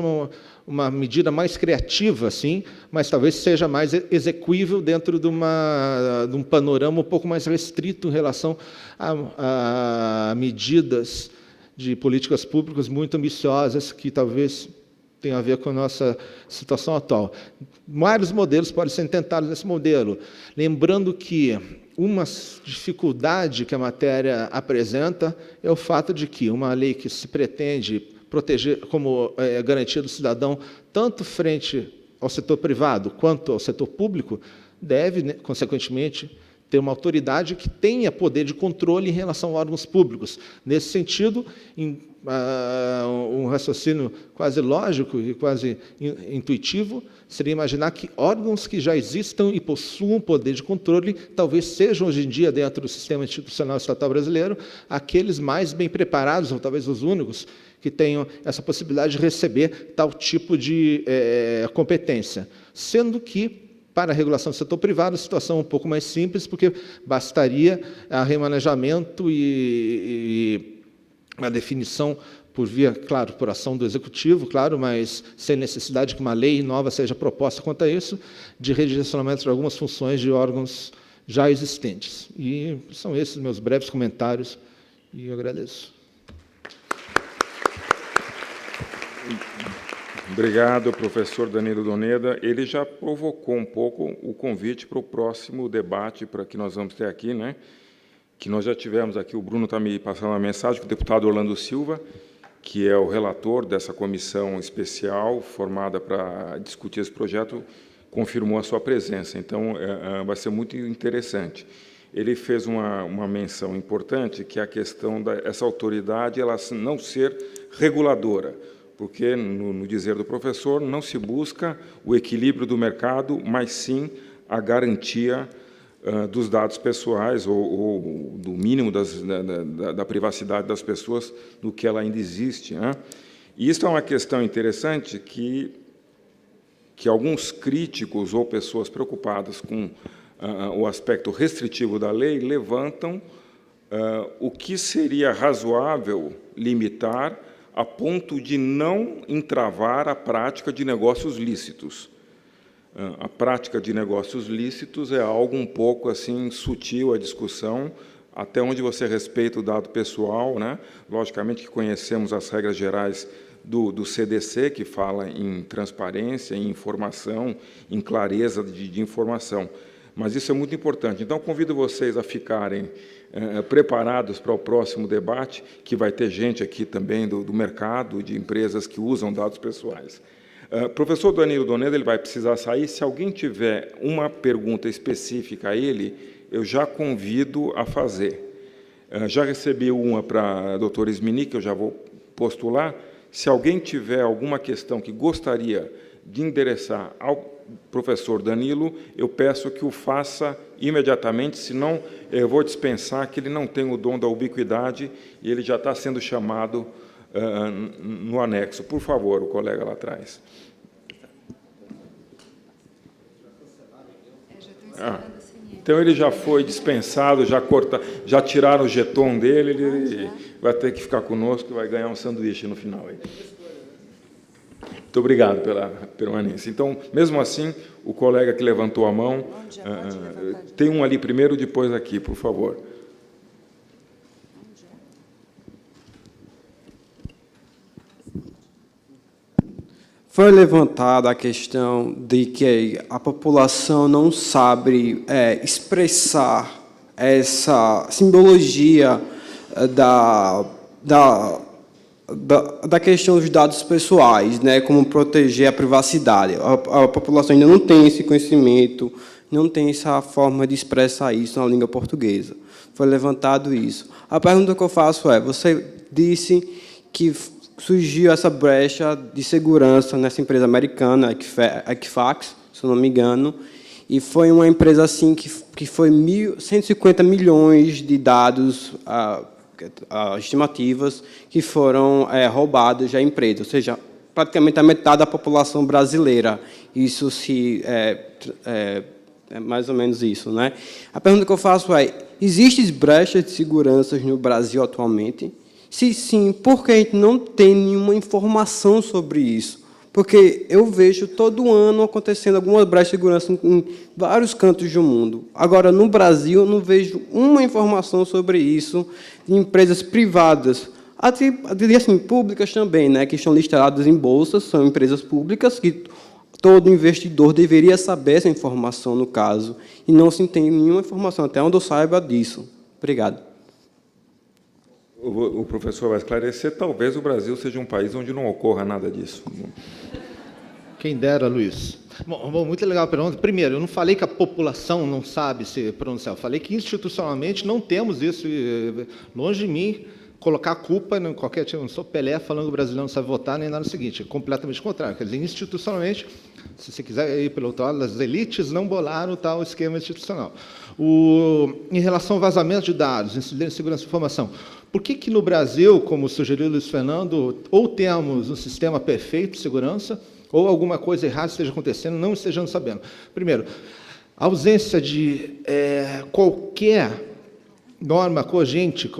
uma medida mais criativa, sim, mas talvez seja mais execuível dentro de um panorama um pouco mais restrito em relação a medidas de políticas públicas muito ambiciosas que talvez tenham a ver com a nossa situação atual. Vários modelos podem ser tentados nesse modelo, lembrando que uma dificuldade que a matéria apresenta é o fato de que uma lei que se pretende proteger como garantia do cidadão, tanto frente ao setor privado quanto ao setor público, deve, consequentemente, ter uma autoridade que tenha poder de controle em relação a órgãos públicos. Nesse sentido, um raciocínio quase lógico e quase intuitivo seria imaginar que órgãos que já existam e possuam poder de controle talvez sejam, hoje em dia, dentro do sistema institucional estatal brasileiro, aqueles mais bem preparados, ou talvez os únicos, que tenham essa possibilidade de receber tal tipo de competência. Sendo que, para a regulação do setor privado, a situação é um pouco mais simples, porque bastaria remanejamento e a definição por via, claro, por ação do Executivo, claro, mas sem necessidade que uma lei nova seja proposta quanto a isso, de redirecionamento de algumas funções de órgãos já existentes. E são esses meus breves comentários, e eu agradeço. Obrigado, professor Danilo Doneda. Ele já provocou um pouco o convite para o próximo debate para que nós vamos ter aqui, né? Que nós já tivemos aqui, o Bruno está me passando uma mensagem, que o deputado Orlando Silva, que é o relator dessa comissão especial formada para discutir esse projeto, confirmou a sua presença. Então, vai ser muito interessante. Ele fez uma menção importante, que é a questão dessa autoridade ela não ser reguladora, porque, no dizer do professor, não se busca o equilíbrio do mercado, mas sim a garantia dos dados pessoais ou do mínimo da privacidade das pessoas no que ela ainda existe, né? E isso é uma questão interessante que alguns críticos ou pessoas preocupadas com o aspecto restritivo da lei levantam o que seria razoável limitar a ponto de não entravar a prática de negócios lícitos. A prática de negócios lícitos é algo um pouco assim sutil a discussão, até onde você respeita o dado pessoal, né? Logicamente que conhecemos as regras gerais do CDC, que fala em transparência, em informação, em clareza de informação. Mas isso é muito importante. Então, convido vocês a ficarem preparados para o próximo debate, que vai ter gente aqui também do mercado, de empresas que usam dados pessoais. Professor Danilo Doneda, ele vai precisar sair. Se alguém tiver uma pergunta específica a ele, eu já convido a fazer. Já recebi uma para a doutora Ismini, que eu já vou postular. Se alguém tiver alguma questão que gostaria de endereçar ao professor Danilo, eu peço que o faça imediatamente, senão eu vou dispensar, que ele não tem o dom da ubiquidade e ele já está sendo chamado no anexo. Por favor, o colega lá atrás. Então, ele já foi dispensado, já tiraram o jeton dele, ele vai ter que ficar conosco e vai ganhar um sanduíche no final. Aí. Muito obrigado pela permanência. Então, mesmo assim, o colega que levantou a mão, tem um ali primeiro, depois aqui, por favor. foi levantada a questão de que a população não sabe expressar essa simbologia da questão dos dados pessoais, né, como proteger a privacidade. A população ainda não tem esse conhecimento, não tem essa forma de expressar isso na língua portuguesa. Foi levantado isso. A pergunta que eu faço é, você disse que surgiu essa brecha de segurança nessa empresa americana, Equifax, se eu não me engano, e foi uma empresa assim que foi 150 milhões de dados estimativas que foram roubados da empresa, ou seja, praticamente a metade da população brasileira. Isso é mais ou menos isso, né? A pergunta que eu faço é: existem brechas de segurança no Brasil atualmente? Se sim, por que a gente não tem nenhuma informação sobre isso? Porque eu vejo todo ano acontecendo algumas brechas de segurança em vários cantos do mundo. Agora, no Brasil, eu não vejo uma informação sobre isso de empresas privadas, até assim, públicas também, né, que estão listadas em bolsas, são empresas públicas que todo investidor deveria saber essa informação, no caso, e não se tem nenhuma informação, até onde eu saiba disso. Obrigado. O professor vai esclarecer, talvez o Brasil seja um país onde não ocorra nada disso. Quem dera, Luiz. Bom, muito legal a pergunta. Primeiro, eu não falei que a população não sabe se pronunciar, eu falei que institucionalmente não temos isso. Longe de mim colocar a culpa em qualquer tipo. Eu não sou Pelé falando que o brasileiro não sabe votar, nem nada do seguinte. É completamente contrário. Quer dizer, institucionalmente, se você quiser ir pelo outro lado, as elites não bolaram tal esquema institucional. Em relação ao vazamento de dados, incidente de segurança e informação, por que no Brasil, como sugeriu o Luiz Fernando, ou temos um sistema perfeito de segurança, ou alguma coisa errada esteja acontecendo, não estejamos sabendo? Primeiro, a ausência de qualquer norma cogente,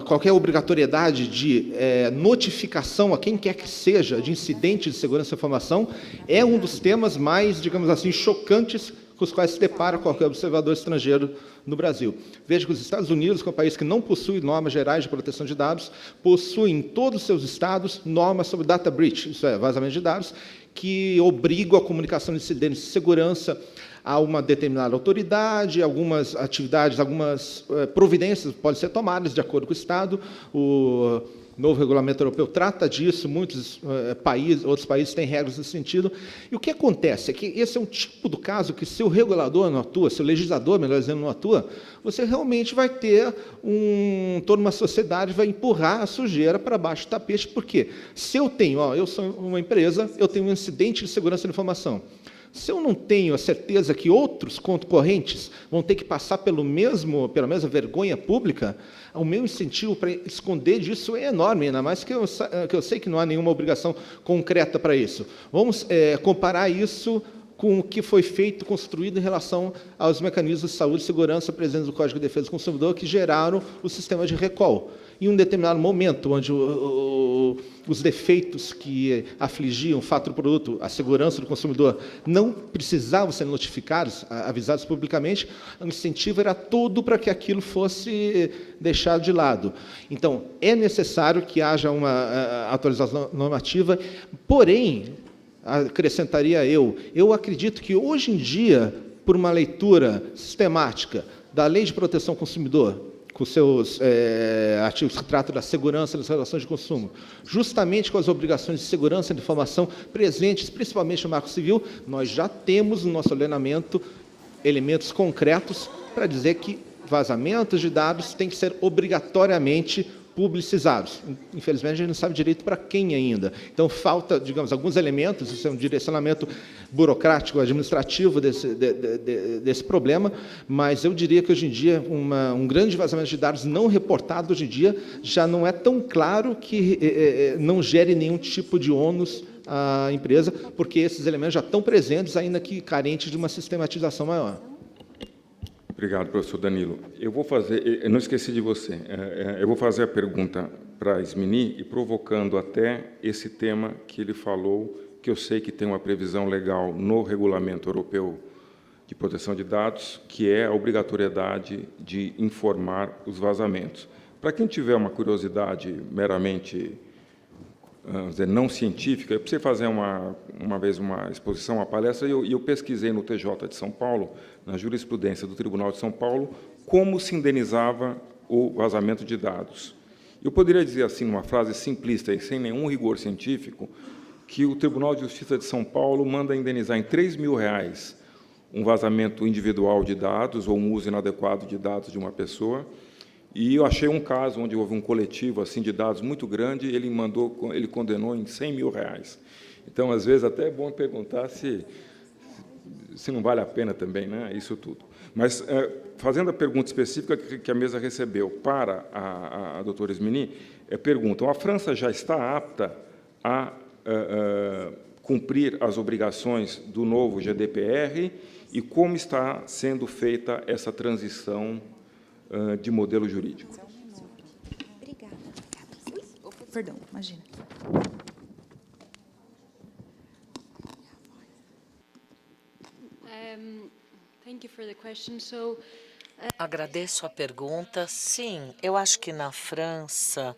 qualquer obrigatoriedade de notificação a quem quer que seja de incidente de segurança e informação é um dos temas mais, digamos assim, chocantes com os quais se depara qualquer observador estrangeiro no Brasil. Veja que os Estados Unidos, que é um país que não possui normas gerais de proteção de dados, possui em todos os seus estados normas sobre data breach, isso é, vazamento de dados, que obrigam a comunicação de incidentes de segurança a uma determinada autoridade, algumas atividades, algumas providências podem ser tomadas de acordo com o Estado. O novo regulamento europeu trata disso, muitos outros países têm regras nesse sentido. E o que acontece é que esse é um tipo do caso que, se o regulador não atua, se o legislador, melhor dizendo, não atua, você realmente vai ter toda uma sociedade vai empurrar a sujeira para baixo do tapete. Por quê? Se eu tenho, eu sou uma empresa, eu tenho um incidente de segurança da informação. Se eu não tenho a certeza que outros concorrentes vão ter que passar pela mesma vergonha pública, o meu incentivo para esconder disso é enorme, ainda mais que eu sei que não há nenhuma obrigação concreta para isso. Vamos comparar isso com o que foi feito, construído em relação aos mecanismos de saúde e segurança presentes no Código de Defesa do Consumidor, que geraram o sistema de recall. Em um determinado momento, onde os defeitos que afligiam o fato do produto, a segurança do consumidor, não precisavam ser notificados, avisados publicamente, o incentivo era todo para que aquilo fosse deixado de lado. Então, é necessário que haja uma atualização normativa, porém, acrescentaria eu acredito que, hoje em dia, por uma leitura sistemática da Lei de Proteção ao Consumidor, com seus artigos que tratam da segurança das relações de consumo, justamente com as obrigações de segurança de informação presentes, principalmente no Marco Civil, nós já temos no nosso ordenamento elementos concretos para dizer que vazamentos de dados têm que ser obrigatoriamente publicizados. Infelizmente, a gente não sabe direito para quem ainda. Então, falta, digamos, alguns elementos, isso é um direcionamento burocrático, administrativo desse problema, mas eu diria que, hoje em dia, um grande vazamento de dados não reportado, hoje em dia, já não é tão claro que não gere nenhum tipo de ônus à empresa, porque esses elementos já estão presentes, ainda que carentes de uma sistematização maior. Obrigado, professor Danilo. Eu não esqueci de você, eu vou fazer a pergunta para a Ismini, e provocando até esse tema que ele falou, que eu sei que tem uma previsão legal no Regulamento Europeu de Proteção de Dados, que é a obrigatoriedade de informar os vazamentos. Para quem tiver uma curiosidade meramente vamos dizer, não científica. Eu precisei fazer uma vez uma exposição, uma palestra, e eu pesquisei no TJ de São Paulo, na jurisprudência do Tribunal de São Paulo, como se indenizava o vazamento de dados. Eu poderia dizer assim, numa frase simplista e sem nenhum rigor científico, que o Tribunal de Justiça de São Paulo manda indenizar em R$3.000 um vazamento individual de dados ou um uso inadequado de dados de uma pessoa. E eu achei um caso onde houve um coletivo assim de dados muito grande, ele condenou em R$100.000. Então, às vezes, até é bom perguntar se não vale a pena também, né, isso tudo. Mas, fazendo a pergunta específica que a mesa recebeu para a doutora Ismini, perguntam, a França já está apta a cumprir as obrigações do novo GDPR e como está sendo feita essa transição de modelo jurídico? Obrigada. Perdão, imagina. Thank you for the question. So, agradeço a pergunta. Sim, eu acho que na França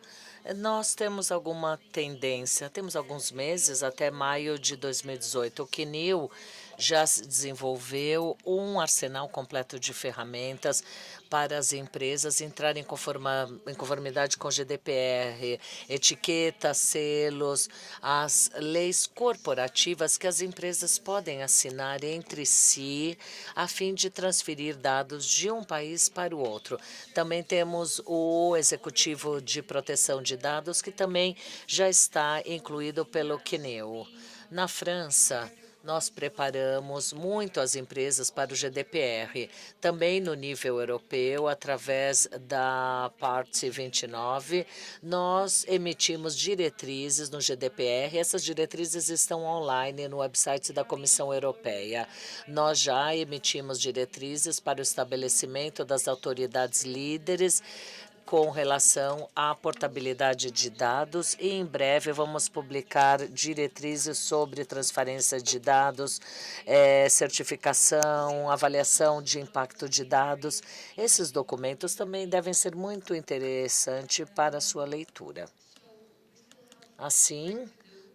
nós temos alguma tendência, temos alguns meses, até maio de 2018. O CNIL já desenvolveu um arsenal completo de ferramentas para as empresas entrarem em conformidade com o GDPR, etiquetas, selos, as leis corporativas que as empresas podem assinar entre si a fim de transferir dados de um país para o outro. Também temos o Executivo de Proteção de Dados, que também já está incluído pelo CNIL. Na França, nós preparamos muito as empresas para o GDPR, também no nível europeu, através da parte 29, nós emitimos diretrizes no GDPR, essas diretrizes estão online no website da Comissão Europeia. Nós já emitimos diretrizes para o estabelecimento das autoridades líderes com relação à portabilidade de dados e, em breve, vamos publicar diretrizes sobre transferência de dados, certificação, avaliação de impacto de dados. Esses documentos também devem ser muito interessantes para a sua leitura. Assim,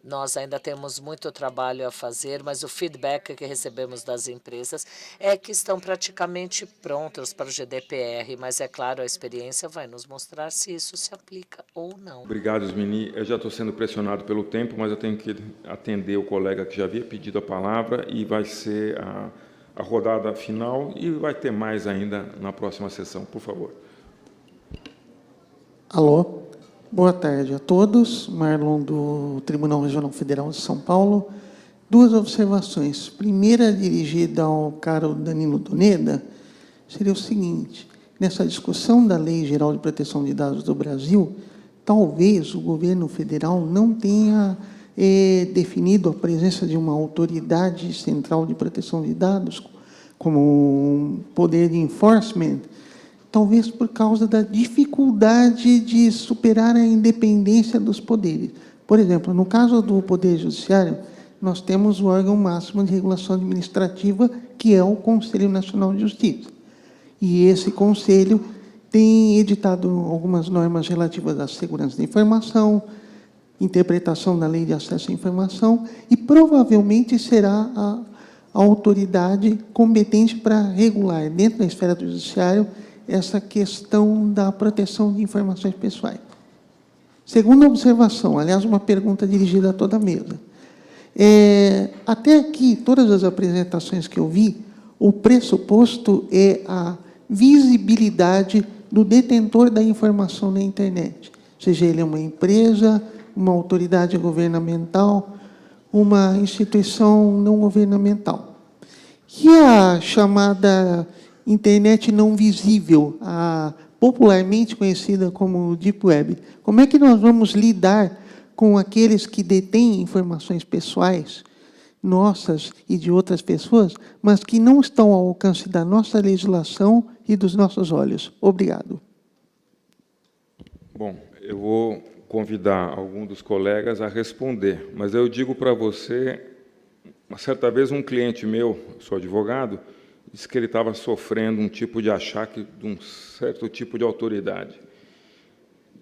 nós ainda temos muito trabalho a fazer, mas o feedback que recebemos das empresas é que estão praticamente prontos para o GDPR, mas, é claro, a experiência vai nos mostrar se isso se aplica ou não. Obrigado, Ismini. Eu já estou sendo pressionado pelo tempo, mas eu tenho que atender o colega que já havia pedido a palavra e vai ser a rodada final e vai ter mais ainda na próxima sessão. Por favor. Alô? Boa tarde a todos. Marlon, do Tribunal Regional Federal de São Paulo. Duas observações. Primeira, dirigida ao caro Danilo Doneda, seria o seguinte. Nessa discussão da Lei Geral de Proteção de Dados do Brasil, talvez o governo federal não tenha definido a presença de uma autoridade central de proteção de dados como um poder de enforcement, talvez por causa da dificuldade de superar a independência dos poderes. Por exemplo, no caso do Poder Judiciário, nós temos o órgão máximo de regulação administrativa, que é o Conselho Nacional de Justiça. E esse conselho tem editado algumas normas relativas à segurança da informação, interpretação da Lei de Acesso à Informação, e provavelmente será a autoridade competente para regular, dentro da esfera do Judiciário, essa questão da proteção de informações pessoais. Segunda observação, aliás, uma pergunta dirigida a toda a mesa. Até aqui, todas as apresentações que eu vi, o pressuposto é a visibilidade do detentor da informação na internet, seja ele uma empresa, uma autoridade governamental, uma instituição não governamental. E a chamada internet não visível, popularmente conhecida como Deep Web. Como é que nós vamos lidar com aqueles que detêm informações pessoais, nossas e de outras pessoas, mas que não estão ao alcance da nossa legislação e dos nossos olhos? Obrigado. Bom, eu vou convidar algum dos colegas a responder, mas eu digo para você, uma certa vez um cliente meu, sou advogado, disse que ele estava sofrendo um tipo de achaque de um certo tipo de autoridade.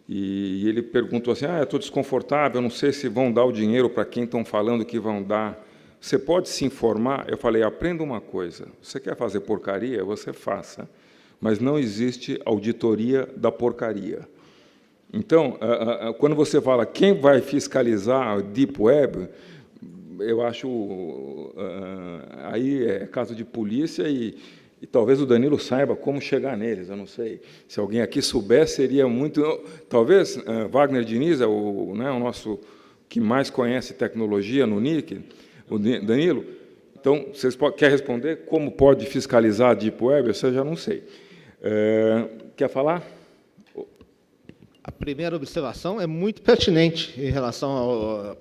e ele perguntou assim, eu estou desconfortável, não sei se vão dar o dinheiro para quem estão falando que vão dar. Você pode se informar? Eu falei, aprenda uma coisa, você quer fazer porcaria? Você faça, mas não existe auditoria da porcaria. Então, quando você fala quem vai fiscalizar a Deep Web, eu acho aí é caso de polícia e talvez o Danilo saiba como chegar neles, eu não sei. Se alguém aqui souber, seria muito... Talvez Wagner Diniz é o nosso que mais conhece tecnologia no NIC, o Danilo. Então, vocês quer responder como pode fiscalizar a Deep Web? Eu já não sei. Quer falar? A primeira observação é muito pertinente em relação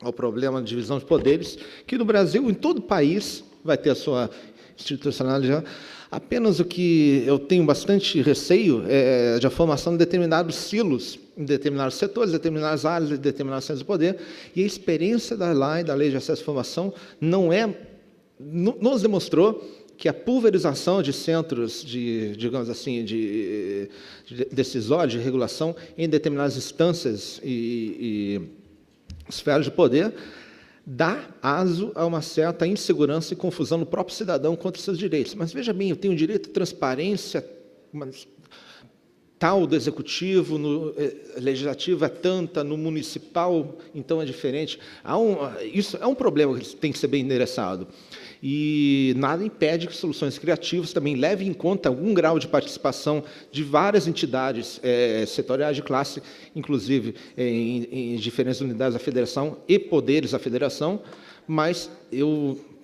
ao problema de divisão de poderes, que no Brasil, em todo o país, vai ter a sua institucionalidade. Apenas o que eu tenho bastante receio é de a formação de determinados silos, em determinados setores, determinadas áreas, de determinados centros de poder, e a experiência da LAI, da Lei de Acesso à Informação, nos demonstrou que a pulverização de centros digamos assim, de decisório, de regulação, em determinadas instâncias e esferas de poder, dá aso a uma certa insegurança e confusão no próprio cidadão contra os seus direitos. Mas, veja bem, eu tenho direito à transparência tal do executivo, no legislativo é tanta, no municipal, então é diferente. Isso é um problema que tem que ser bem endereçado. E nada impede que soluções criativas também levem em conta algum grau de participação de várias entidades setoriais de classe, inclusive em diferentes unidades da federação e poderes da federação, mas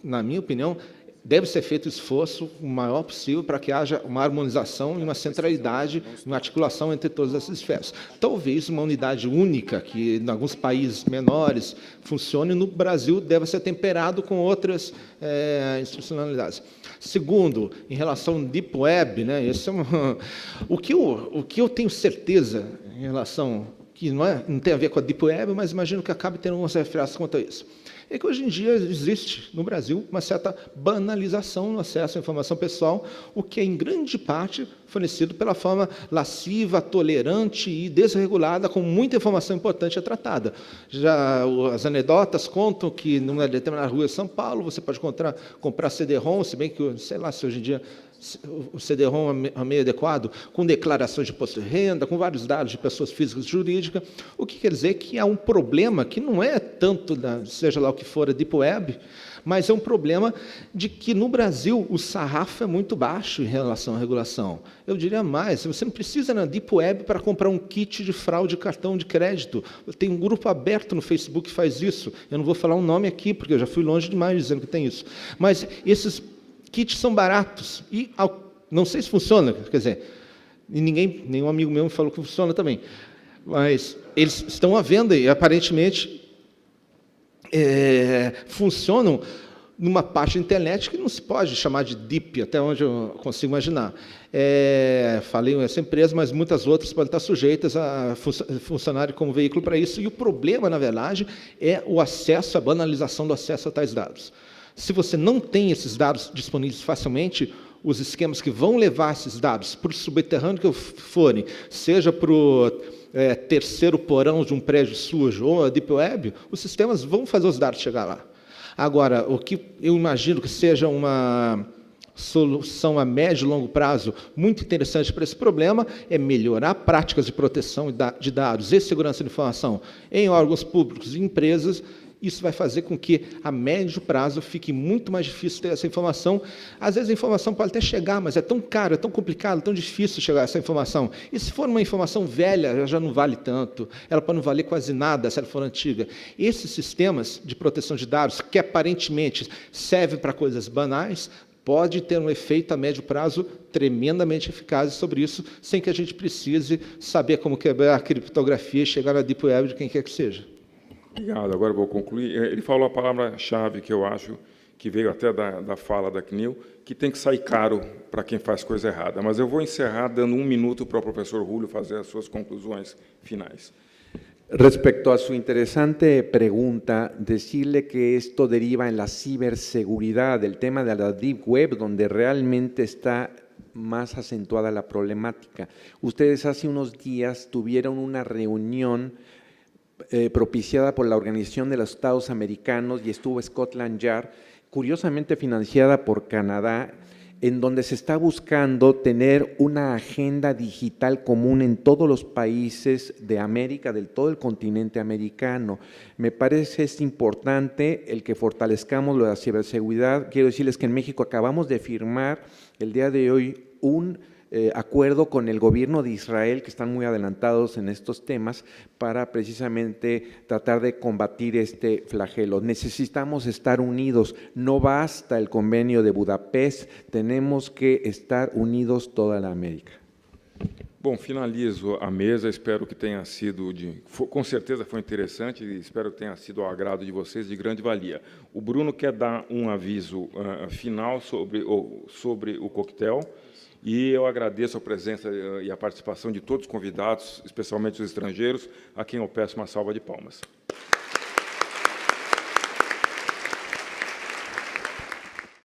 na minha opinião, deve ser feito o esforço o maior possível para que haja uma harmonização e uma centralidade, uma articulação entre todas essas esferas. Talvez uma unidade única, que em alguns países menores funcione, no Brasil deve ser temperado com outras institucionalidades. Segundo, em relação ao Deep Web, esse é o que eu tenho certeza em relação, que não tem a ver com a Deep Web, mas imagino que acabe tendo umas referências quanto a isso, é que hoje em dia existe, no Brasil, uma certa banalização no acesso à informação pessoal, o que é, em grande parte, fornecido pela forma lasciva, tolerante e desregulada, com muita informação importante é tratada. Já as anedotas contam que, numa determinada rua de São Paulo, você pode comprar CD-ROM, se bem que, sei lá, se hoje em dia o CD-ROM é meio adequado, com declarações de imposto de renda, com vários dados de pessoas físicas e jurídicas, o que quer dizer que há um problema que não é tanto, seja lá o que for, a Deep Web, mas é um problema de que, no Brasil, o sarrafo é muito baixo em relação à regulação. Eu diria mais, você não precisa na Deep Web para comprar um kit de fraude de cartão de crédito. Tem um grupo aberto no Facebook que faz isso. Eu não vou falar um nome aqui, porque eu já fui longe demais dizendo que tem isso. Mas esses kits são baratos e não sei se funciona, quer dizer, nenhum amigo meu me falou que funciona também, mas eles estão à venda e aparentemente funcionam numa parte da internet que não se pode chamar de deep, até onde eu consigo imaginar. Falei essa empresa, mas muitas outras podem estar sujeitas a funcionar como veículo para isso, e o problema, na verdade, é o acesso, a banalização do acesso a tais dados. Se você não tem esses dados disponíveis facilmente, os esquemas que vão levar esses dados para o subterrâneo que forem, seja para o terceiro porão de um prédio sujo ou a Deep Web, os sistemas vão fazer os dados chegar lá. Agora, o que eu imagino que seja uma solução a médio e longo prazo muito interessante para esse problema é melhorar práticas de proteção de dados e segurança de informação em órgãos públicos e empresas. Isso vai fazer com que, a médio prazo, fique muito mais difícil ter essa informação. Às vezes, a informação pode até chegar, mas é tão caro, é tão complicado, tão difícil chegar a essa informação. E se for uma informação velha, ela já não vale tanto, ela pode não valer quase nada, se ela for antiga. Esses sistemas de proteção de dados, que aparentemente servem para coisas banais, pode ter um efeito a médio prazo tremendamente eficaz sobre isso, sem que a gente precise saber como quebrar a criptografia e chegar na Deep Web de quem quer que seja. Obrigado. Agora eu vou concluir. Ele falou a palavra-chave que eu acho que veio até da fala da CNIL, que tem que sair caro para quem faz coisa errada. Mas eu vou encerrar dando 1 minuto para o professor Julio fazer as suas conclusões finais. Respecto a su interesante pregunta, decirle que esto deriva en la ciberseguridad, el tema de la Deep Web, donde realmente está más acentuada la problemática. Ustedes hace unos días tuvieron una reunión propiciada por la Organización de los Estados Americanos y estuvo Scotland Yard, curiosamente financiada por Canadá, en donde se está buscando tener una agenda digital común en todos los países de América, de todo el continente americano. Me parece importante el que fortalezcamos la ciberseguridad. Quiero decirles que en México acabamos de firmar el día de hoy un acuerdo con el gobierno de Israel, que están muy adelantados en estos temas, para precisamente tratar de combatir este flagelo. Necesitamos estar unidos, no basta el convenio de Budapest, tenemos que estar unidos toda la América. Bom, finalizo a mesa, espero que tenha sido, com certeza foi interessante e espero que tenha sido ao agrado de vocês, de grande valia. O Bruno quer dar um aviso final sobre o coquetel, e eu agradeço a presença e a participação de todos os convidados, especialmente os estrangeiros, a quem eu peço uma salva de palmas.